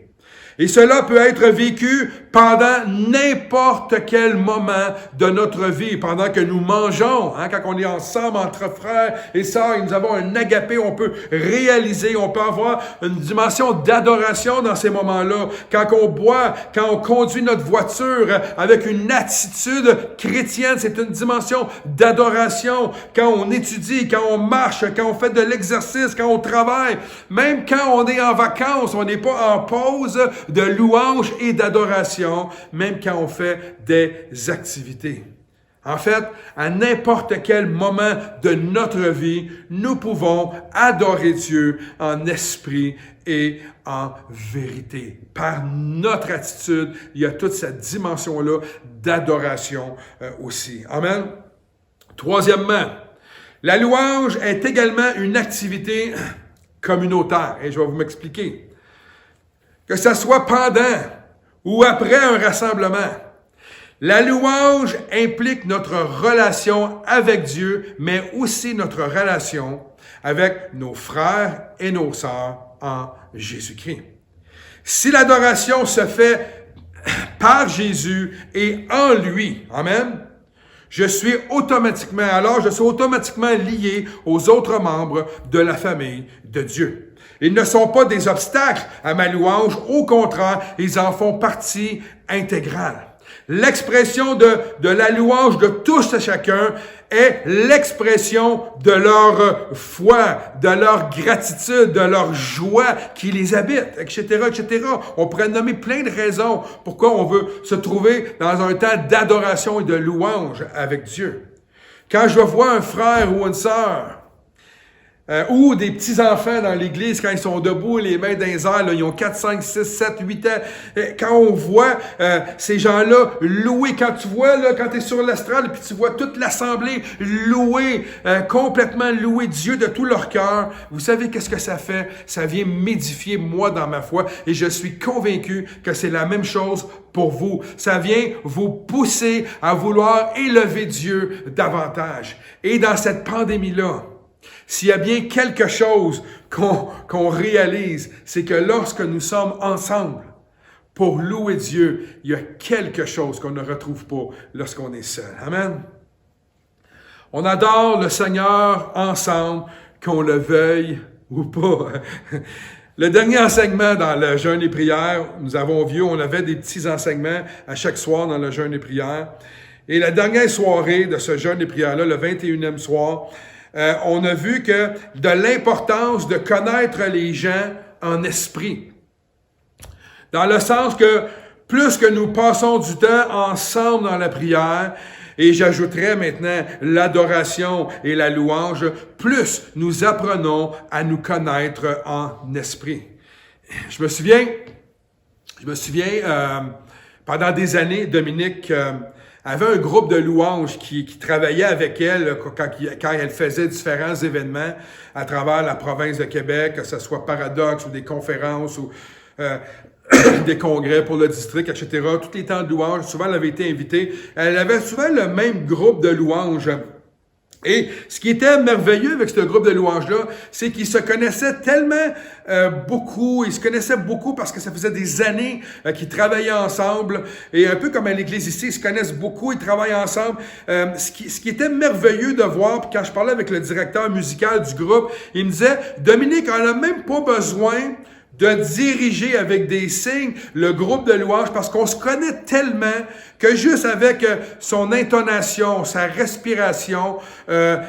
Et cela peut être vécu pendant n'importe quel moment de notre vie, pendant que nous mangeons, hein, quand on est ensemble entre frères et sœurs, et nous avons un agapé, on peut réaliser, on peut avoir une dimension d'adoration dans ces moments-là. Quand on boit, quand on conduit notre voiture avec une attitude chrétienne, c'est une dimension d'adoration. Quand on étudie, quand on marche, quand on fait de l'exercice, quand on travaille, même quand on est en vacances, on n'est pas en pause de louange et d'adoration, même quand on fait des activités. En fait, à n'importe quel moment de notre vie, nous pouvons adorer Dieu en esprit et en vérité. Par notre attitude, il y a toute cette dimension-là d'adoration aussi. Amen. Troisièmement, la louange est également une activité communautaire. Et je vais vous m'expliquer. Que ce soit pendant ou après un rassemblement, la louange implique notre relation avec Dieu, mais aussi notre relation avec nos frères et nos sœurs en Jésus-Christ. Si l'adoration se fait par Jésus et en lui, amen, je suis automatiquement lié aux autres membres de la famille de Dieu. Ils ne sont pas des obstacles à ma louange, au contraire, ils en font partie intégrale. L'expression de la louange de tous et chacun est l'expression de leur foi, de leur gratitude, de leur joie qui les habite, etc., etc. On pourrait nommer plein de raisons pourquoi on veut se trouver dans un temps d'adoration et de louange avec Dieu. Quand je vois un frère ou une sœur Ou des petits-enfants dans l'église, quand ils sont debout, les mains dans les airs, là, ils ont 4, 5, 6, 7, 8 ans. Quand on voit ces gens-là louer, quand tu vois, là, quand tu es sur l'estrade, puis tu vois toute l'assemblée louer, complètement louer Dieu de tout leur cœur, vous savez qu'est-ce que ça fait? Ça vient m'édifier, moi, dans ma foi, et je suis convaincu que c'est la même chose pour vous. Ça vient vous pousser à vouloir élever Dieu davantage. Et dans cette pandémie-là, s'il y a bien quelque chose qu'on réalise, c'est que lorsque nous sommes ensemble pour louer Dieu, il y a quelque chose qu'on ne retrouve pas lorsqu'on est seul. Amen. On adore le Seigneur ensemble, qu'on le veuille ou pas. Le dernier enseignement dans le jeûne et prière, nous avons vu, on avait des petits enseignements à chaque soir dans le jeûne et prière. Et la dernière soirée de ce jeûne et prière-là, le 21e soir, on a vu que de l'importance de connaître les gens en esprit. Dans le sens que plus que nous passons du temps ensemble dans la prière, et j'ajouterais maintenant l'adoration et la louange, plus nous apprenons à nous connaître en esprit. Je me souviens, pendant des années, Dominique avait un groupe de louanges qui travaillait avec elle quand elle faisait différents événements à travers la province de Québec, que ce soit Paradoxe ou des conférences ou des congrès pour le district, etc. Tous les temps de louanges, souvent elle avait été invitée. Elle avait souvent le même groupe de louanges. Et ce qui était merveilleux avec ce groupe de louanges-là, c'est qu'ils se connaissaient tellement beaucoup, ils se connaissaient beaucoup parce que ça faisait des années qu'ils travaillaient ensemble, et un peu comme à l'église ici, ils se connaissent beaucoup, ils travaillent ensemble. Ce qui était merveilleux de voir, puis quand je parlais avec le directeur musical du groupe, il me disait, Dominique, on n'a même pas besoin de diriger avec des signes le groupe de louanges parce qu'on se connaît tellement que juste avec son intonation, sa respiration,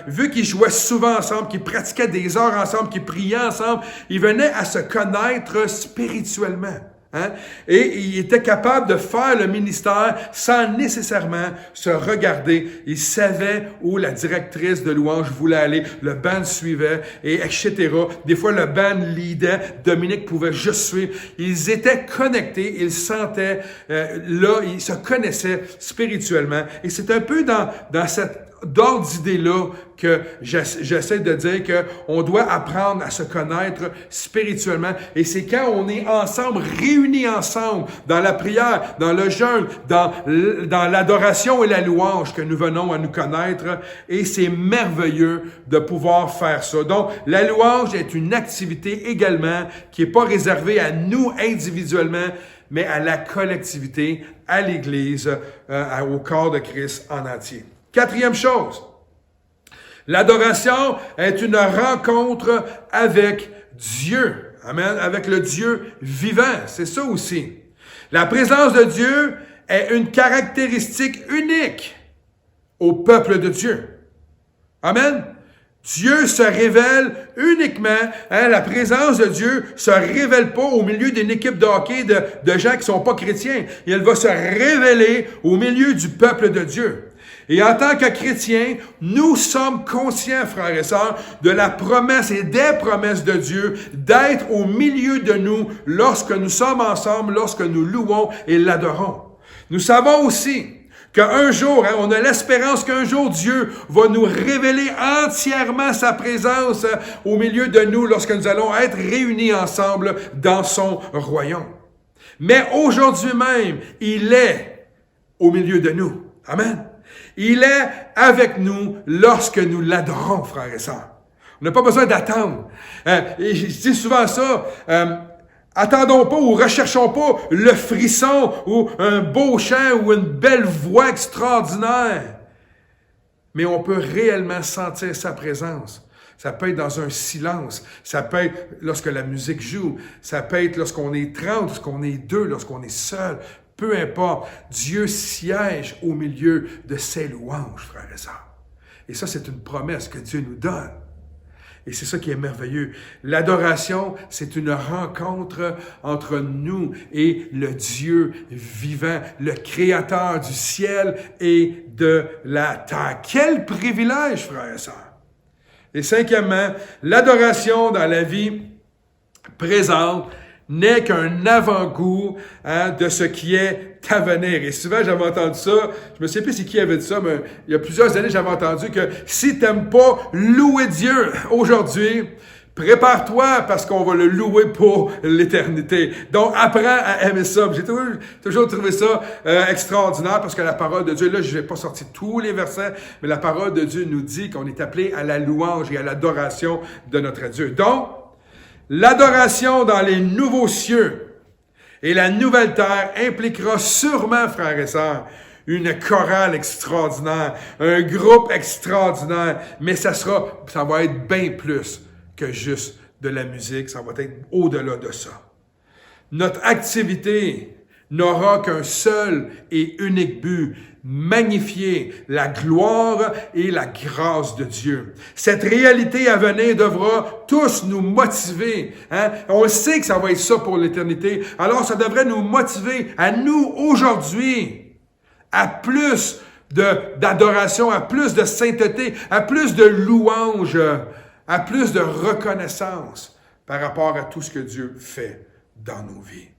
vu qu'ils jouaient souvent ensemble, qu'ils pratiquaient des heures ensemble, qu'ils priaient ensemble, ils venaient à se connaître spirituellement. Hein? Et il était capable de faire le ministère sans nécessairement se regarder. Il savait où la directrice de louange voulait aller, le band suivait, et etc. Des fois, le band leadait, Dominique pouvait juste suivre. Ils étaient connectés, ils sentaient, là, ils se connaissaient spirituellement. Et c'est un peu dans cette d'ordre d'idée-là que j'essaie de dire qu'on doit apprendre à se connaître spirituellement. Et c'est quand on est ensemble, réunis ensemble, dans la prière, dans le jeûne, dans l'adoration et la louange, que nous venons à nous connaître. Et c'est merveilleux de pouvoir faire ça. Donc, la louange est une activité également qui n'est pas réservée à nous individuellement, mais à la collectivité, à l'Église, au corps de Christ en entier. Quatrième chose, l'adoration est une rencontre avec Dieu. Amen. Avec le Dieu vivant. C'est ça aussi. La présence de Dieu est une caractéristique unique au peuple de Dieu. Amen. Dieu se révèle uniquement, la présence de Dieu se révèle pas au milieu d'une équipe de hockey de gens qui sont pas chrétiens. Et elle va se révéler au milieu du peuple de Dieu. Et en tant que chrétiens, nous sommes conscients, frères et sœurs, de la promesse et des promesses de Dieu d'être au milieu de nous lorsque nous sommes ensemble, lorsque nous louons et l'adorons. Nous savons aussi qu'un jour, on a l'espérance qu'un jour Dieu va nous révéler entièrement sa présence au milieu de nous lorsque nous allons être réunis ensemble dans son royaume. Mais aujourd'hui même, il est au milieu de nous. Amen. Il est avec nous lorsque nous l'adorons, frères et sœurs. On n'a pas besoin d'attendre. Et je dis souvent ça, attendons pas ou recherchons pas le frisson ou un beau chant ou une belle voix extraordinaire. Mais on peut réellement sentir sa présence. Ça peut être dans un silence. Ça peut être lorsque la musique joue. Ça peut être lorsqu'on est 30, lorsqu'on est 2, lorsqu'on est seul. Peu importe, Dieu siège au milieu de ses louanges, frères et sœurs. Et ça, c'est une promesse que Dieu nous donne. Et c'est ça qui est merveilleux. L'adoration, c'est une rencontre entre nous et le Dieu vivant, le Créateur du ciel et de la terre. Quel privilège, frères et sœurs! Et cinquièmement, l'adoration dans la vie présente n'est qu'un avant-goût de ce qui est à venir. Et souvent, j'avais entendu ça, je me sais plus c'est qui avait dit ça, mais il y a plusieurs années, j'avais entendu que si t'aimes pas louer Dieu aujourd'hui, prépare-toi parce qu'on va le louer pour l'éternité. Donc, apprends à aimer ça. J'ai toujours trouvé ça extraordinaire parce que la parole de Dieu, là, je vais pas sortir tous les versets, mais la parole de Dieu nous dit qu'on est appelé à la louange et à l'adoration de notre Dieu. Donc, l'adoration dans les nouveaux cieux et la nouvelle terre impliquera sûrement, frères et sœurs, une chorale extraordinaire, un groupe extraordinaire, mais ça va être bien plus que juste de la musique, ça va être au-delà de ça. Notre activité n'aura qu'un seul et unique but, magnifier la gloire et la grâce de Dieu. Cette réalité à venir devra tous nous motiver. On sait que ça va être ça pour l'éternité, alors ça devrait nous motiver à nous aujourd'hui, à plus d'adoration, à plus de sainteté, à plus de louange, à plus de reconnaissance par rapport à tout ce que Dieu fait dans nos vies.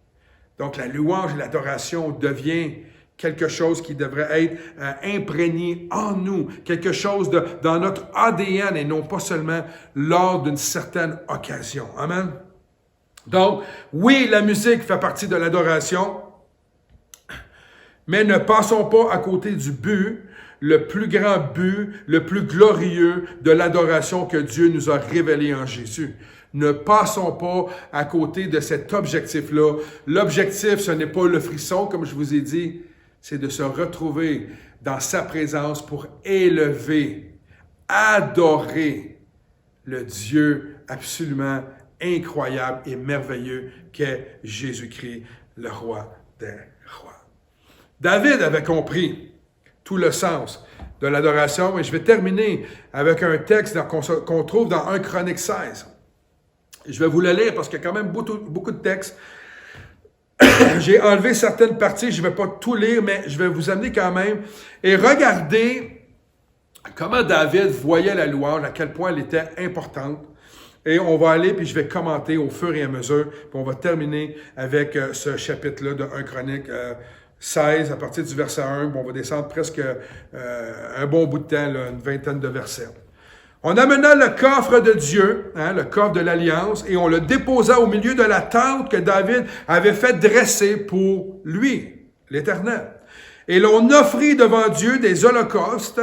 Donc la louange et l'adoration devient quelque chose qui devrait être imprégné en nous, quelque chose dans notre ADN et non pas seulement lors d'une certaine occasion. Amen. Donc, oui, la musique fait partie de l'adoration, mais ne passons pas à côté du but, le plus grand but, le plus glorieux de l'adoration que Dieu nous a révélé en Jésus. Ne passons pas à côté de cet objectif-là. L'objectif, ce n'est pas le frisson, comme je vous ai dit, c'est de se retrouver dans sa présence pour élever, adorer le Dieu absolument incroyable et merveilleux qu'est Jésus-Christ, le roi des rois. David avait compris tout le sens de l'adoration, et je vais terminer avec un texte qu'on trouve dans 1 Chronique 16. Je vais vous le lire parce qu'il y a quand même beaucoup de textes. J'ai enlevé certaines parties, je ne vais pas tout lire, mais je vais vous amener quand même. Et regardez comment David voyait la louange, à quel point elle était importante. Et on va aller, puis je vais commenter au fur et à mesure, puis on va terminer avec ce chapitre-là de 1 Chronique 16, à partir du verset 1. Bon, on va descendre presque un bon bout de temps, là, une vingtaine de versets. On amena le coffre de Dieu, le coffre de l'Alliance, et on le déposa au milieu de la tente que David avait fait dresser pour lui, l'Éternel. Et l'on offrit devant Dieu des holocaustes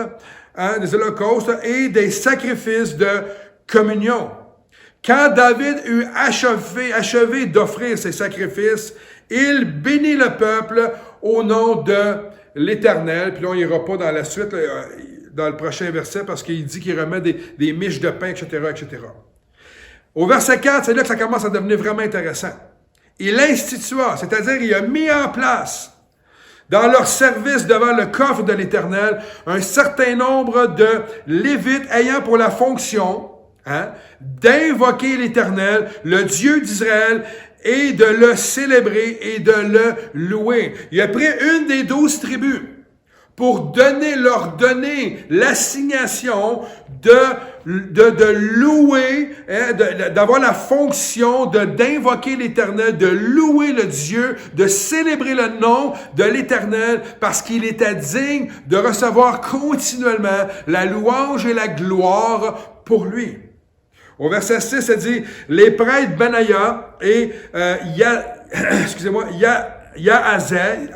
et des sacrifices de communion. Quand David eut achevé d'offrir ses sacrifices, il bénit le peuple au nom de l'Éternel. Puis là, on n'ira pas dans la suite, dans le prochain verset, parce qu'il dit qu'il remet des miches de pain, etc., etc. Au verset 4, c'est là que ça commence à devenir vraiment intéressant. Il institua, c'est-à-dire il a mis en place, dans leur service devant le coffre de l'Éternel, un certain nombre de Lévites ayant pour la fonction d'invoquer l'Éternel, le Dieu d'Israël, et de le célébrer et de le louer. Il a pris une des 12 tribus pour leur donner l'assignation de louer, d'avoir la fonction d'invoquer l'Éternel, de louer le Dieu, de célébrer le nom de l'Éternel, parce qu'il était digne de recevoir continuellement la louange et la gloire pour lui. Au verset 6, ça dit, les prêtres Benaïa et Yaaziel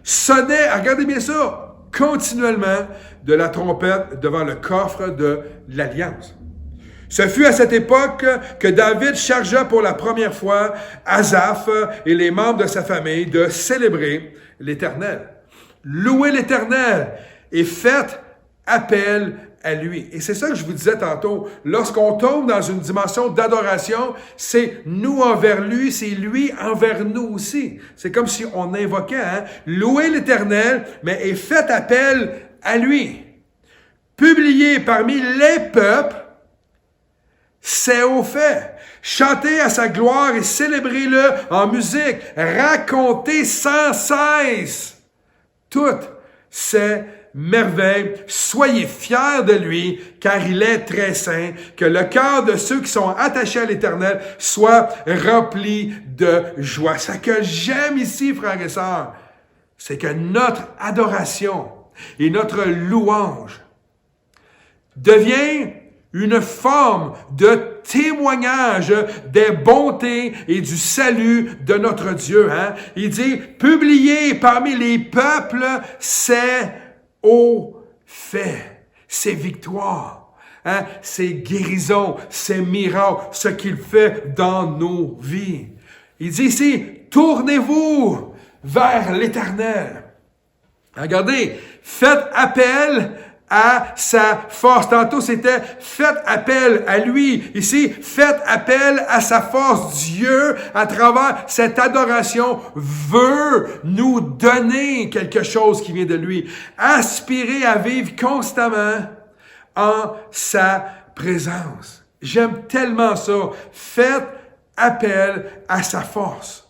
sonnaient, regardez bien ça, continuellement de la trompette devant le coffre de l'Alliance. Ce fut à cette époque que David chargea pour la première fois Asaph et les membres de sa famille de célébrer l'Éternel. Louez l'Éternel et faites appel à lui. Et c'est ça que je vous disais tantôt. Lorsqu'on tombe dans une dimension d'adoration, c'est nous envers lui, c'est lui envers nous aussi. C'est comme si on invoquait, louez l'Éternel, et faites appel à lui. Publiez parmi les peuples ses hauts faits. Chantez à sa gloire et célébrez-le en musique. Racontez sans cesse toutes ses merveilles. Soyez fiers de lui, car il est très saint. Que le cœur de ceux qui sont attachés à l'Éternel soit rempli de joie. Ce que j'aime ici, frères et sœurs, c'est que notre adoration et notre louange devient une forme de témoignage des bontés et du salut de notre Dieu. Hein? Il dit, publiez parmi les peuples ses hauts faits, ses victoires, hein? Ses guérisons, ses miracles, ce qu'il fait dans nos vies. Il dit ici, tournez-vous vers l'Éternel. Regardez, faites appel à sa force. Tantôt, c'était faites appel à lui. Ici, faites appel à sa force. Dieu, à travers cette adoration, veut nous donner quelque chose qui vient de lui. Aspirez à vivre constamment en sa présence. J'aime tellement ça. Faites appel à sa force.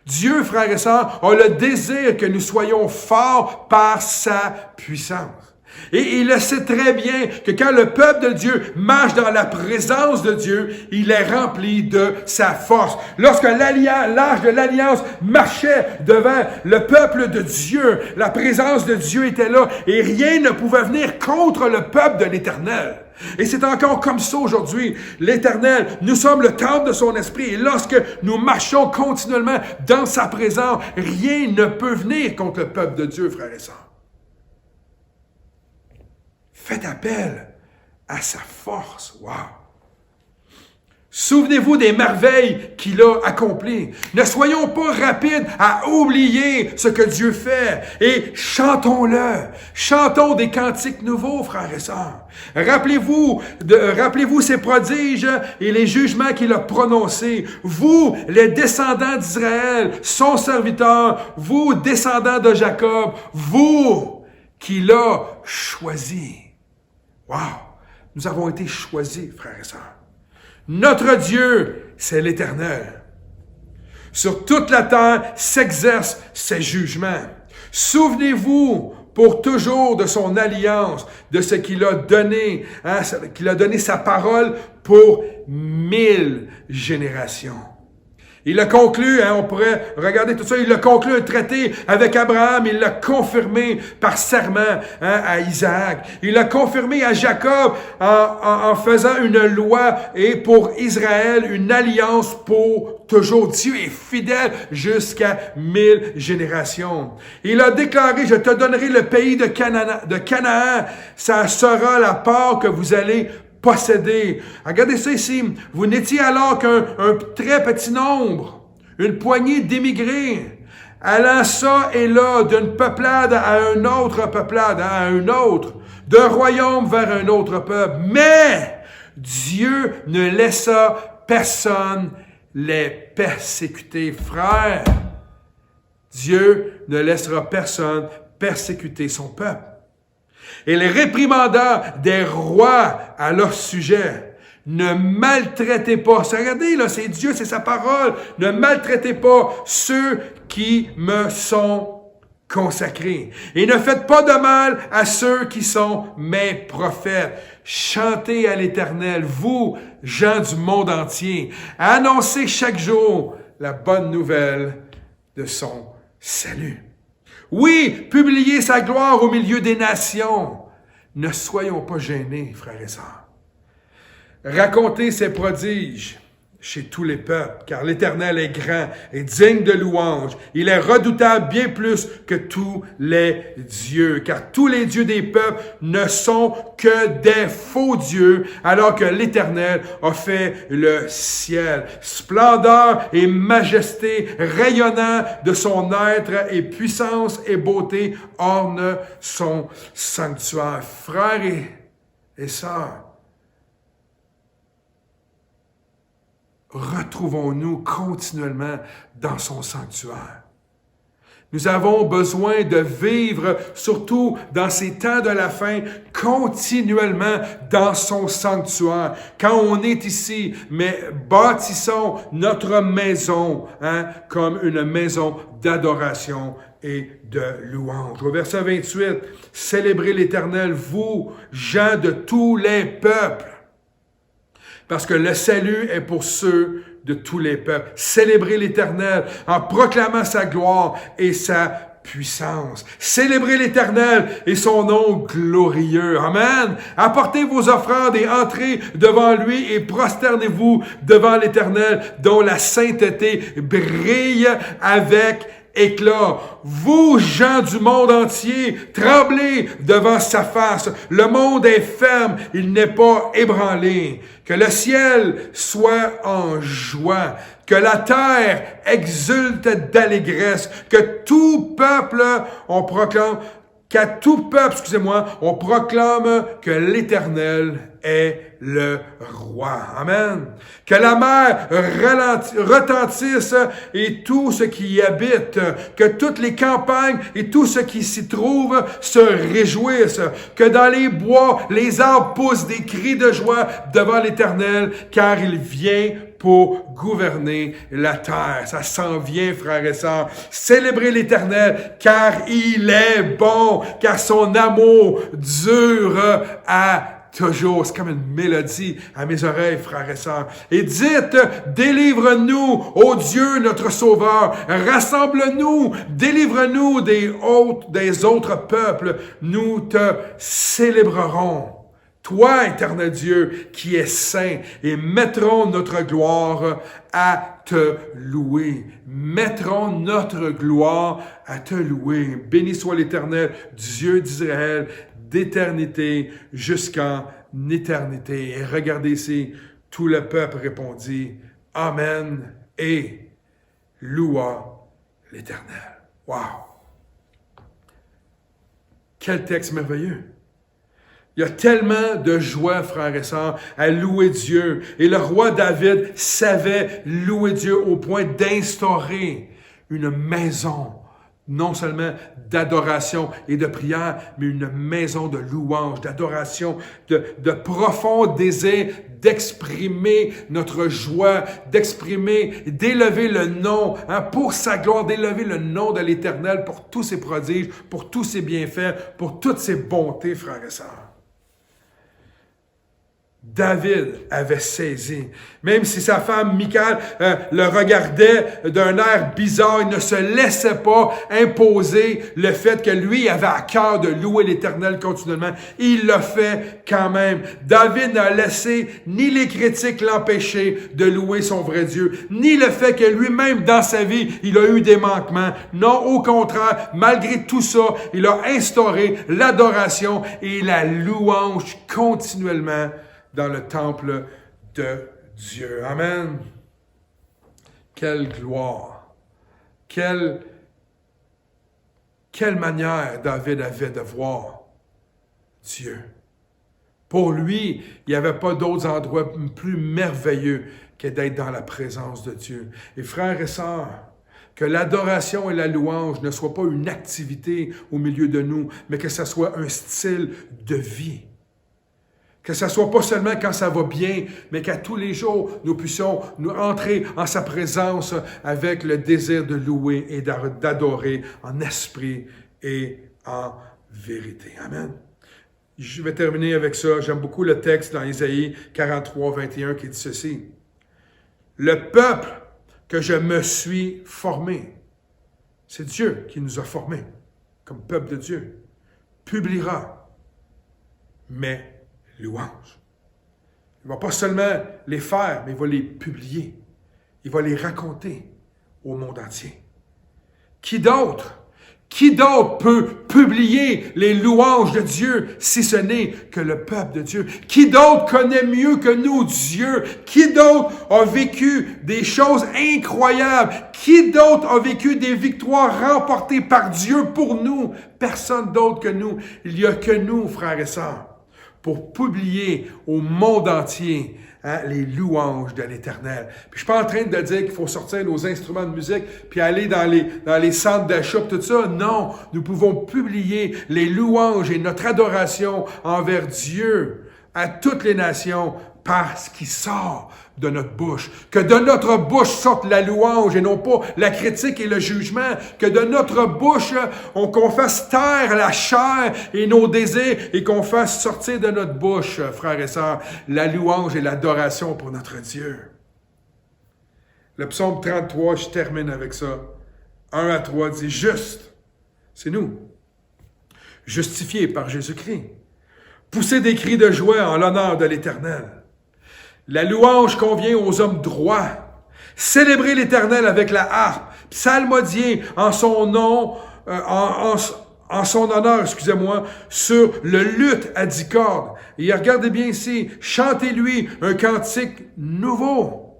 Dieu, frères et sœurs, a le désir que nous soyons forts par sa puissance. Et il le sait très bien que quand le peuple de Dieu marche dans la présence de Dieu, il est rempli de sa force. Lorsque l'arche de l'Alliance marchait devant le peuple de Dieu, la présence de Dieu était là et rien ne pouvait venir contre le peuple de l'Éternel. Et c'est encore comme ça aujourd'hui. L'Éternel, nous sommes le temple de son esprit. Et lorsque nous marchons continuellement dans sa présence, rien ne peut venir contre le peuple de Dieu, frères et sœurs. Faites appel à sa force. Wow! Souvenez-vous des merveilles qu'il a accomplies. Ne soyons pas rapides à oublier ce que Dieu fait et chantons-le. Chantons des cantiques nouveaux, frères et sœurs. Rappelez-vous ses prodiges et les jugements qu'il a prononcés. Vous, les descendants d'Israël, son serviteur, vous, descendants de Jacob, vous qu'il a choisis. Wow! Nous avons été choisis, frères et sœurs. Notre Dieu, c'est l'Éternel. Sur toute la terre s'exercent ses jugements. Souvenez-vous pour toujours de son alliance, de ce qu'il a donné, hein, qu'il a donné sa parole pour 1000 générations. Il a conclu, hein, on pourrait regarder tout ça, il a conclu un traité avec Abraham, il l'a confirmé par serment, hein, à Isaac. Il l'a confirmé à Jacob en faisant une loi et pour Israël, une alliance pour toujours. Dieu est fidèle jusqu'à 1000 générations. Il a déclaré, je te donnerai le pays de Canaan, ça sera la part que vous allez posséder. Regardez ça ici. Vous n'étiez alors qu'un très petit nombre, une poignée d'émigrés, allant ça et là, d'une peuplade à une autre peuplade, à un autre, d'un royaume vers un autre peuple. Mais Dieu ne laissa personne les persécuter. Frères, Dieu ne laissera personne persécuter son peuple. Et les réprimanda des rois à leur sujet. Ne maltraitez pas. Regardez, là, c'est Dieu, c'est sa parole. Ne maltraitez pas ceux qui me sont consacrés. Et ne faites pas de mal à ceux qui sont mes prophètes. Chantez à l'Éternel, vous, gens du monde entier. Annoncez chaque jour la bonne nouvelle de son salut. Oui, publiez sa gloire au milieu des nations. Ne soyons pas gênés, frères et sœurs. Racontez ses prodiges chez tous les peuples, car l'Éternel est grand et digne de louange. Il est redoutable bien plus que tous les dieux, car tous les dieux des peuples ne sont que des faux dieux, alors que l'Éternel a fait le ciel. Splendeur et majesté rayonnant de son être et puissance et beauté ornent son sanctuaire. Frères et sœurs, retrouvons-nous continuellement dans son sanctuaire. Nous avons besoin de vivre, surtout dans ces temps de la fin, continuellement dans son sanctuaire. Quand on est ici, mais bâtissons notre maison, hein, comme une maison d'adoration et de louange. Au verset 28, célébrez l'Éternel, vous, gens de tous les peuples, parce que le salut est pour ceux de tous les peuples. Célébrez l'Éternel en proclamant sa gloire et sa puissance. Célébrez l'Éternel et son nom glorieux. Amen. Apportez vos offrandes et entrez devant lui et prosternez-vous devant l'Éternel dont la sainteté brille avec éclat. Vous, gens du monde entier, tremblez devant sa face. Le monde est ferme, il n'est pas ébranlé. Que le ciel soit en joie, que la terre exulte d'allégresse, que tout peuple, on proclame que l'Éternel est le roi. Amen. Que la mer retentisse et tout ce qui y habite, que toutes les campagnes et tout ce qui s'y trouve se réjouissent, que dans les bois, les arbres poussent des cris de joie devant l'Éternel, car il vient pour gouverner la terre. Ça s'en vient, frères et sœurs. Célébrez l'Éternel, car il est bon, car son amour dure à toujours. C'est comme une mélodie à mes oreilles, frères et sœurs. Et dites, délivre-nous, ô Dieu, notre Sauveur. Rassemble-nous, délivre-nous des autres peuples. Nous te célébrerons. Toi, éternel Dieu, qui es saint, et mettrons notre gloire à te louer. Mettrons notre gloire à te louer. Béni soit l'Éternel, Dieu d'Israël, d'éternité jusqu'en éternité. Et regardez ici, tout le peuple répondit, Amen, et loua l'Éternel. Wow! Quel texte merveilleux! Il y a tellement de joie, frères et sœurs, à louer Dieu. Et le roi David savait louer Dieu au point d'instaurer une maison, non seulement d'adoration et de prière, mais une maison de louange, d'adoration, de profond désir d'exprimer notre joie, d'élever le nom, pour sa gloire, d'élever le nom de l'Éternel pour tous ses prodiges, pour tous ses bienfaits, pour toutes ses bontés, frères et sœurs. David avait saisi. Même si sa femme Michal le regardait d'un air bizarre, il ne se laissait pas imposer le fait que lui avait à cœur de louer l'Éternel continuellement. Il l'a fait quand même. David n'a laissé ni les critiques l'empêcher de louer son vrai Dieu, ni le fait que lui-même dans sa vie, il a eu des manquements. Non, au contraire, malgré tout ça, il a instauré l'adoration et la louange continuellement dans le temple de Dieu. Amen. Quelle gloire. Quelle manière David avait de voir Dieu. Pour lui, il n'y avait pas d'autres endroits plus merveilleux que d'être dans la présence de Dieu. Et frères et sœurs, que l'adoration et la louange ne soient pas une activité au milieu de nous, mais que ce soit un style de vie. Que ce ne soit pas seulement quand ça va bien, mais qu'à tous les jours, nous puissions nous entrer en sa présence avec le désir de louer et d'adorer en esprit et en vérité. Amen. Je vais terminer avec ça. J'aime beaucoup le texte dans Isaïe 43, 21 qui dit ceci. Le peuple que je me suis formé, c'est Dieu qui nous a formés comme peuple de Dieu, publiera mes louanges. Il ne va pas seulement les faire, mais il va les publier. Il va les raconter au monde entier. Qui d'autre peut publier les louanges de Dieu si ce n'est que le peuple de Dieu? Qui d'autre connaît mieux que nous Dieu? Qui d'autre a vécu des choses incroyables? Qui d'autre a vécu des victoires remportées par Dieu pour nous? Personne d'autre que nous. Il n'y a que nous, frères et sœurs, pour publier au monde entier les louanges de l'Éternel. Puis je suis pas en train de dire qu'il faut sortir nos instruments de musique puis aller dans les centres d'achat, tout ça. Non, nous pouvons publier les louanges et notre adoration envers Dieu à toutes les nations par ce qui sort de notre bouche. Que de notre bouche sorte la louange et non pas la critique et le jugement. Que de notre bouche, qu'on fasse taire la chair et nos désirs et qu'on fasse sortir de notre bouche, frères et sœurs, la louange et l'adoration pour notre Dieu. Le psaume 33, je termine avec ça. 1 à 3 dit « Juste », c'est nous, justifiés par Jésus-Christ. Poussez des cris de joie en l'honneur de l'Éternel. La louange convient aux hommes droits. Célébrez l'Éternel avec la harpe. Psalmodiez en son nom, en son honneur, sur le luth à 10 cordes. Et regardez bien ici, chantez-lui un cantique nouveau.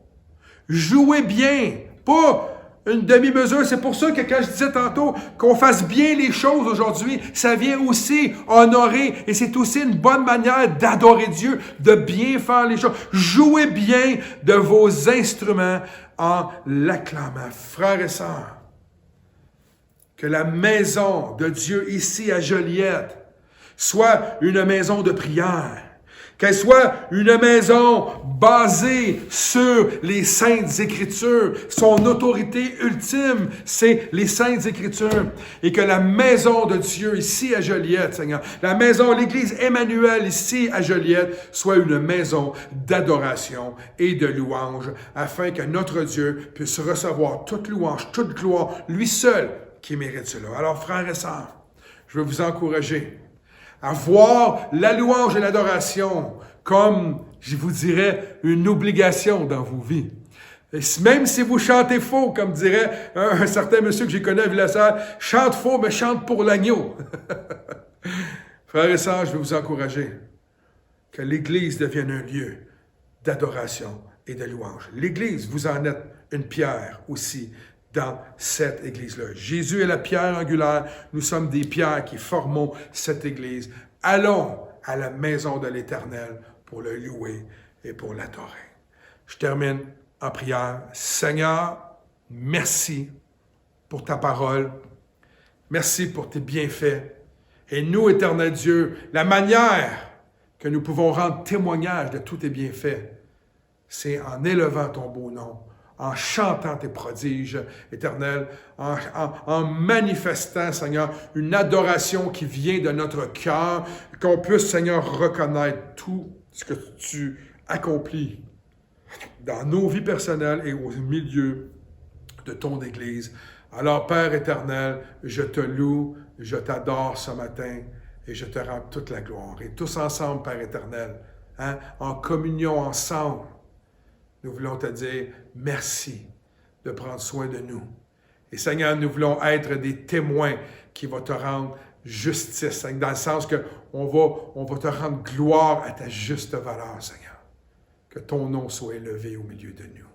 Jouez bien, pas une demi-mesure. C'est pour ça que quand je disais tantôt qu'on fasse bien les choses aujourd'hui, ça vient aussi honorer et c'est aussi une bonne manière d'adorer Dieu, de bien faire les choses. Jouez bien de vos instruments en l'acclamant. Frères et sœurs, que la maison de Dieu ici à Joliette soit une maison de prière. Qu'elle soit une maison basée sur les Saintes Écritures. Son autorité ultime, c'est les Saintes Écritures. Et que la maison de Dieu ici à Joliette, Seigneur, la maison, l'Église Emmanuel ici à Joliette, soit une maison d'adoration et de louange, afin que notre Dieu puisse recevoir toute louange, toute gloire, lui seul qui mérite cela. Alors, frères et sœurs, je veux vous encourager à voir la louange et l'adoration comme, je vous dirais, une obligation dans vos vies. Et même si vous chantez faux, comme dirait un certain monsieur que j'ai connu à Villassar, chante faux, mais chante pour l'agneau. Frères et sœurs, je veux vous encourager que l'Église devienne un lieu d'adoration et de louange. L'Église, vous en êtes une pierre aussi dans cette Église-là. Jésus est la pierre angulaire. Nous sommes des pierres qui formons cette Église. Allons à la maison de l'Éternel pour le louer et pour l'adorer. Je termine en prière. Seigneur, merci pour ta parole. Merci pour tes bienfaits. Et nous, éternel Dieu, la manière que nous pouvons rendre témoignage de tous tes bienfaits, c'est en élevant ton beau nom, en chantant tes prodiges éternels, en manifestant, Seigneur, une adoration qui vient de notre cœur, qu'on puisse, Seigneur, reconnaître tout ce que tu accomplis dans nos vies personnelles et au milieu de ton Église. Alors, Père éternel, je te loue, je t'adore ce matin et je te rends toute la gloire. Et tous ensemble, Père éternel, en communion ensemble, nous voulons te dire merci de prendre soin de nous. Et Seigneur, nous voulons être des témoins qui vont te rendre justice, dans le sens qu'on va te rendre gloire à ta juste valeur, Seigneur. Que ton nom soit élevé au milieu de nous.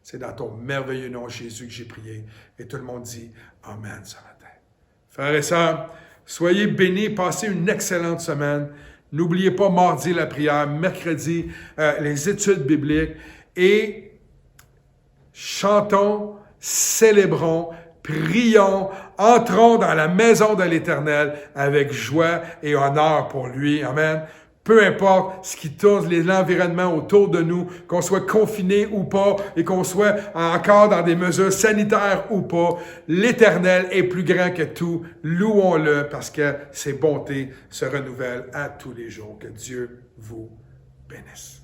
C'est dans ton merveilleux nom, Jésus, que j'ai prié. Et tout le monde dit Amen ce matin. Frères et sœurs, soyez bénis, passez une excellente semaine. N'oubliez pas mardi la prière, mercredi les études bibliques. Et chantons, célébrons, prions, entrons dans la maison de l'Éternel avec joie et honneur pour lui. Amen. Peu importe ce qui tourne, l'environnement autour de nous, qu'on soit confiné ou pas et qu'on soit encore dans des mesures sanitaires ou pas, l'Éternel est plus grand que tout. Louons-le parce que ses bontés se renouvellent à tous les jours. Que Dieu vous bénisse.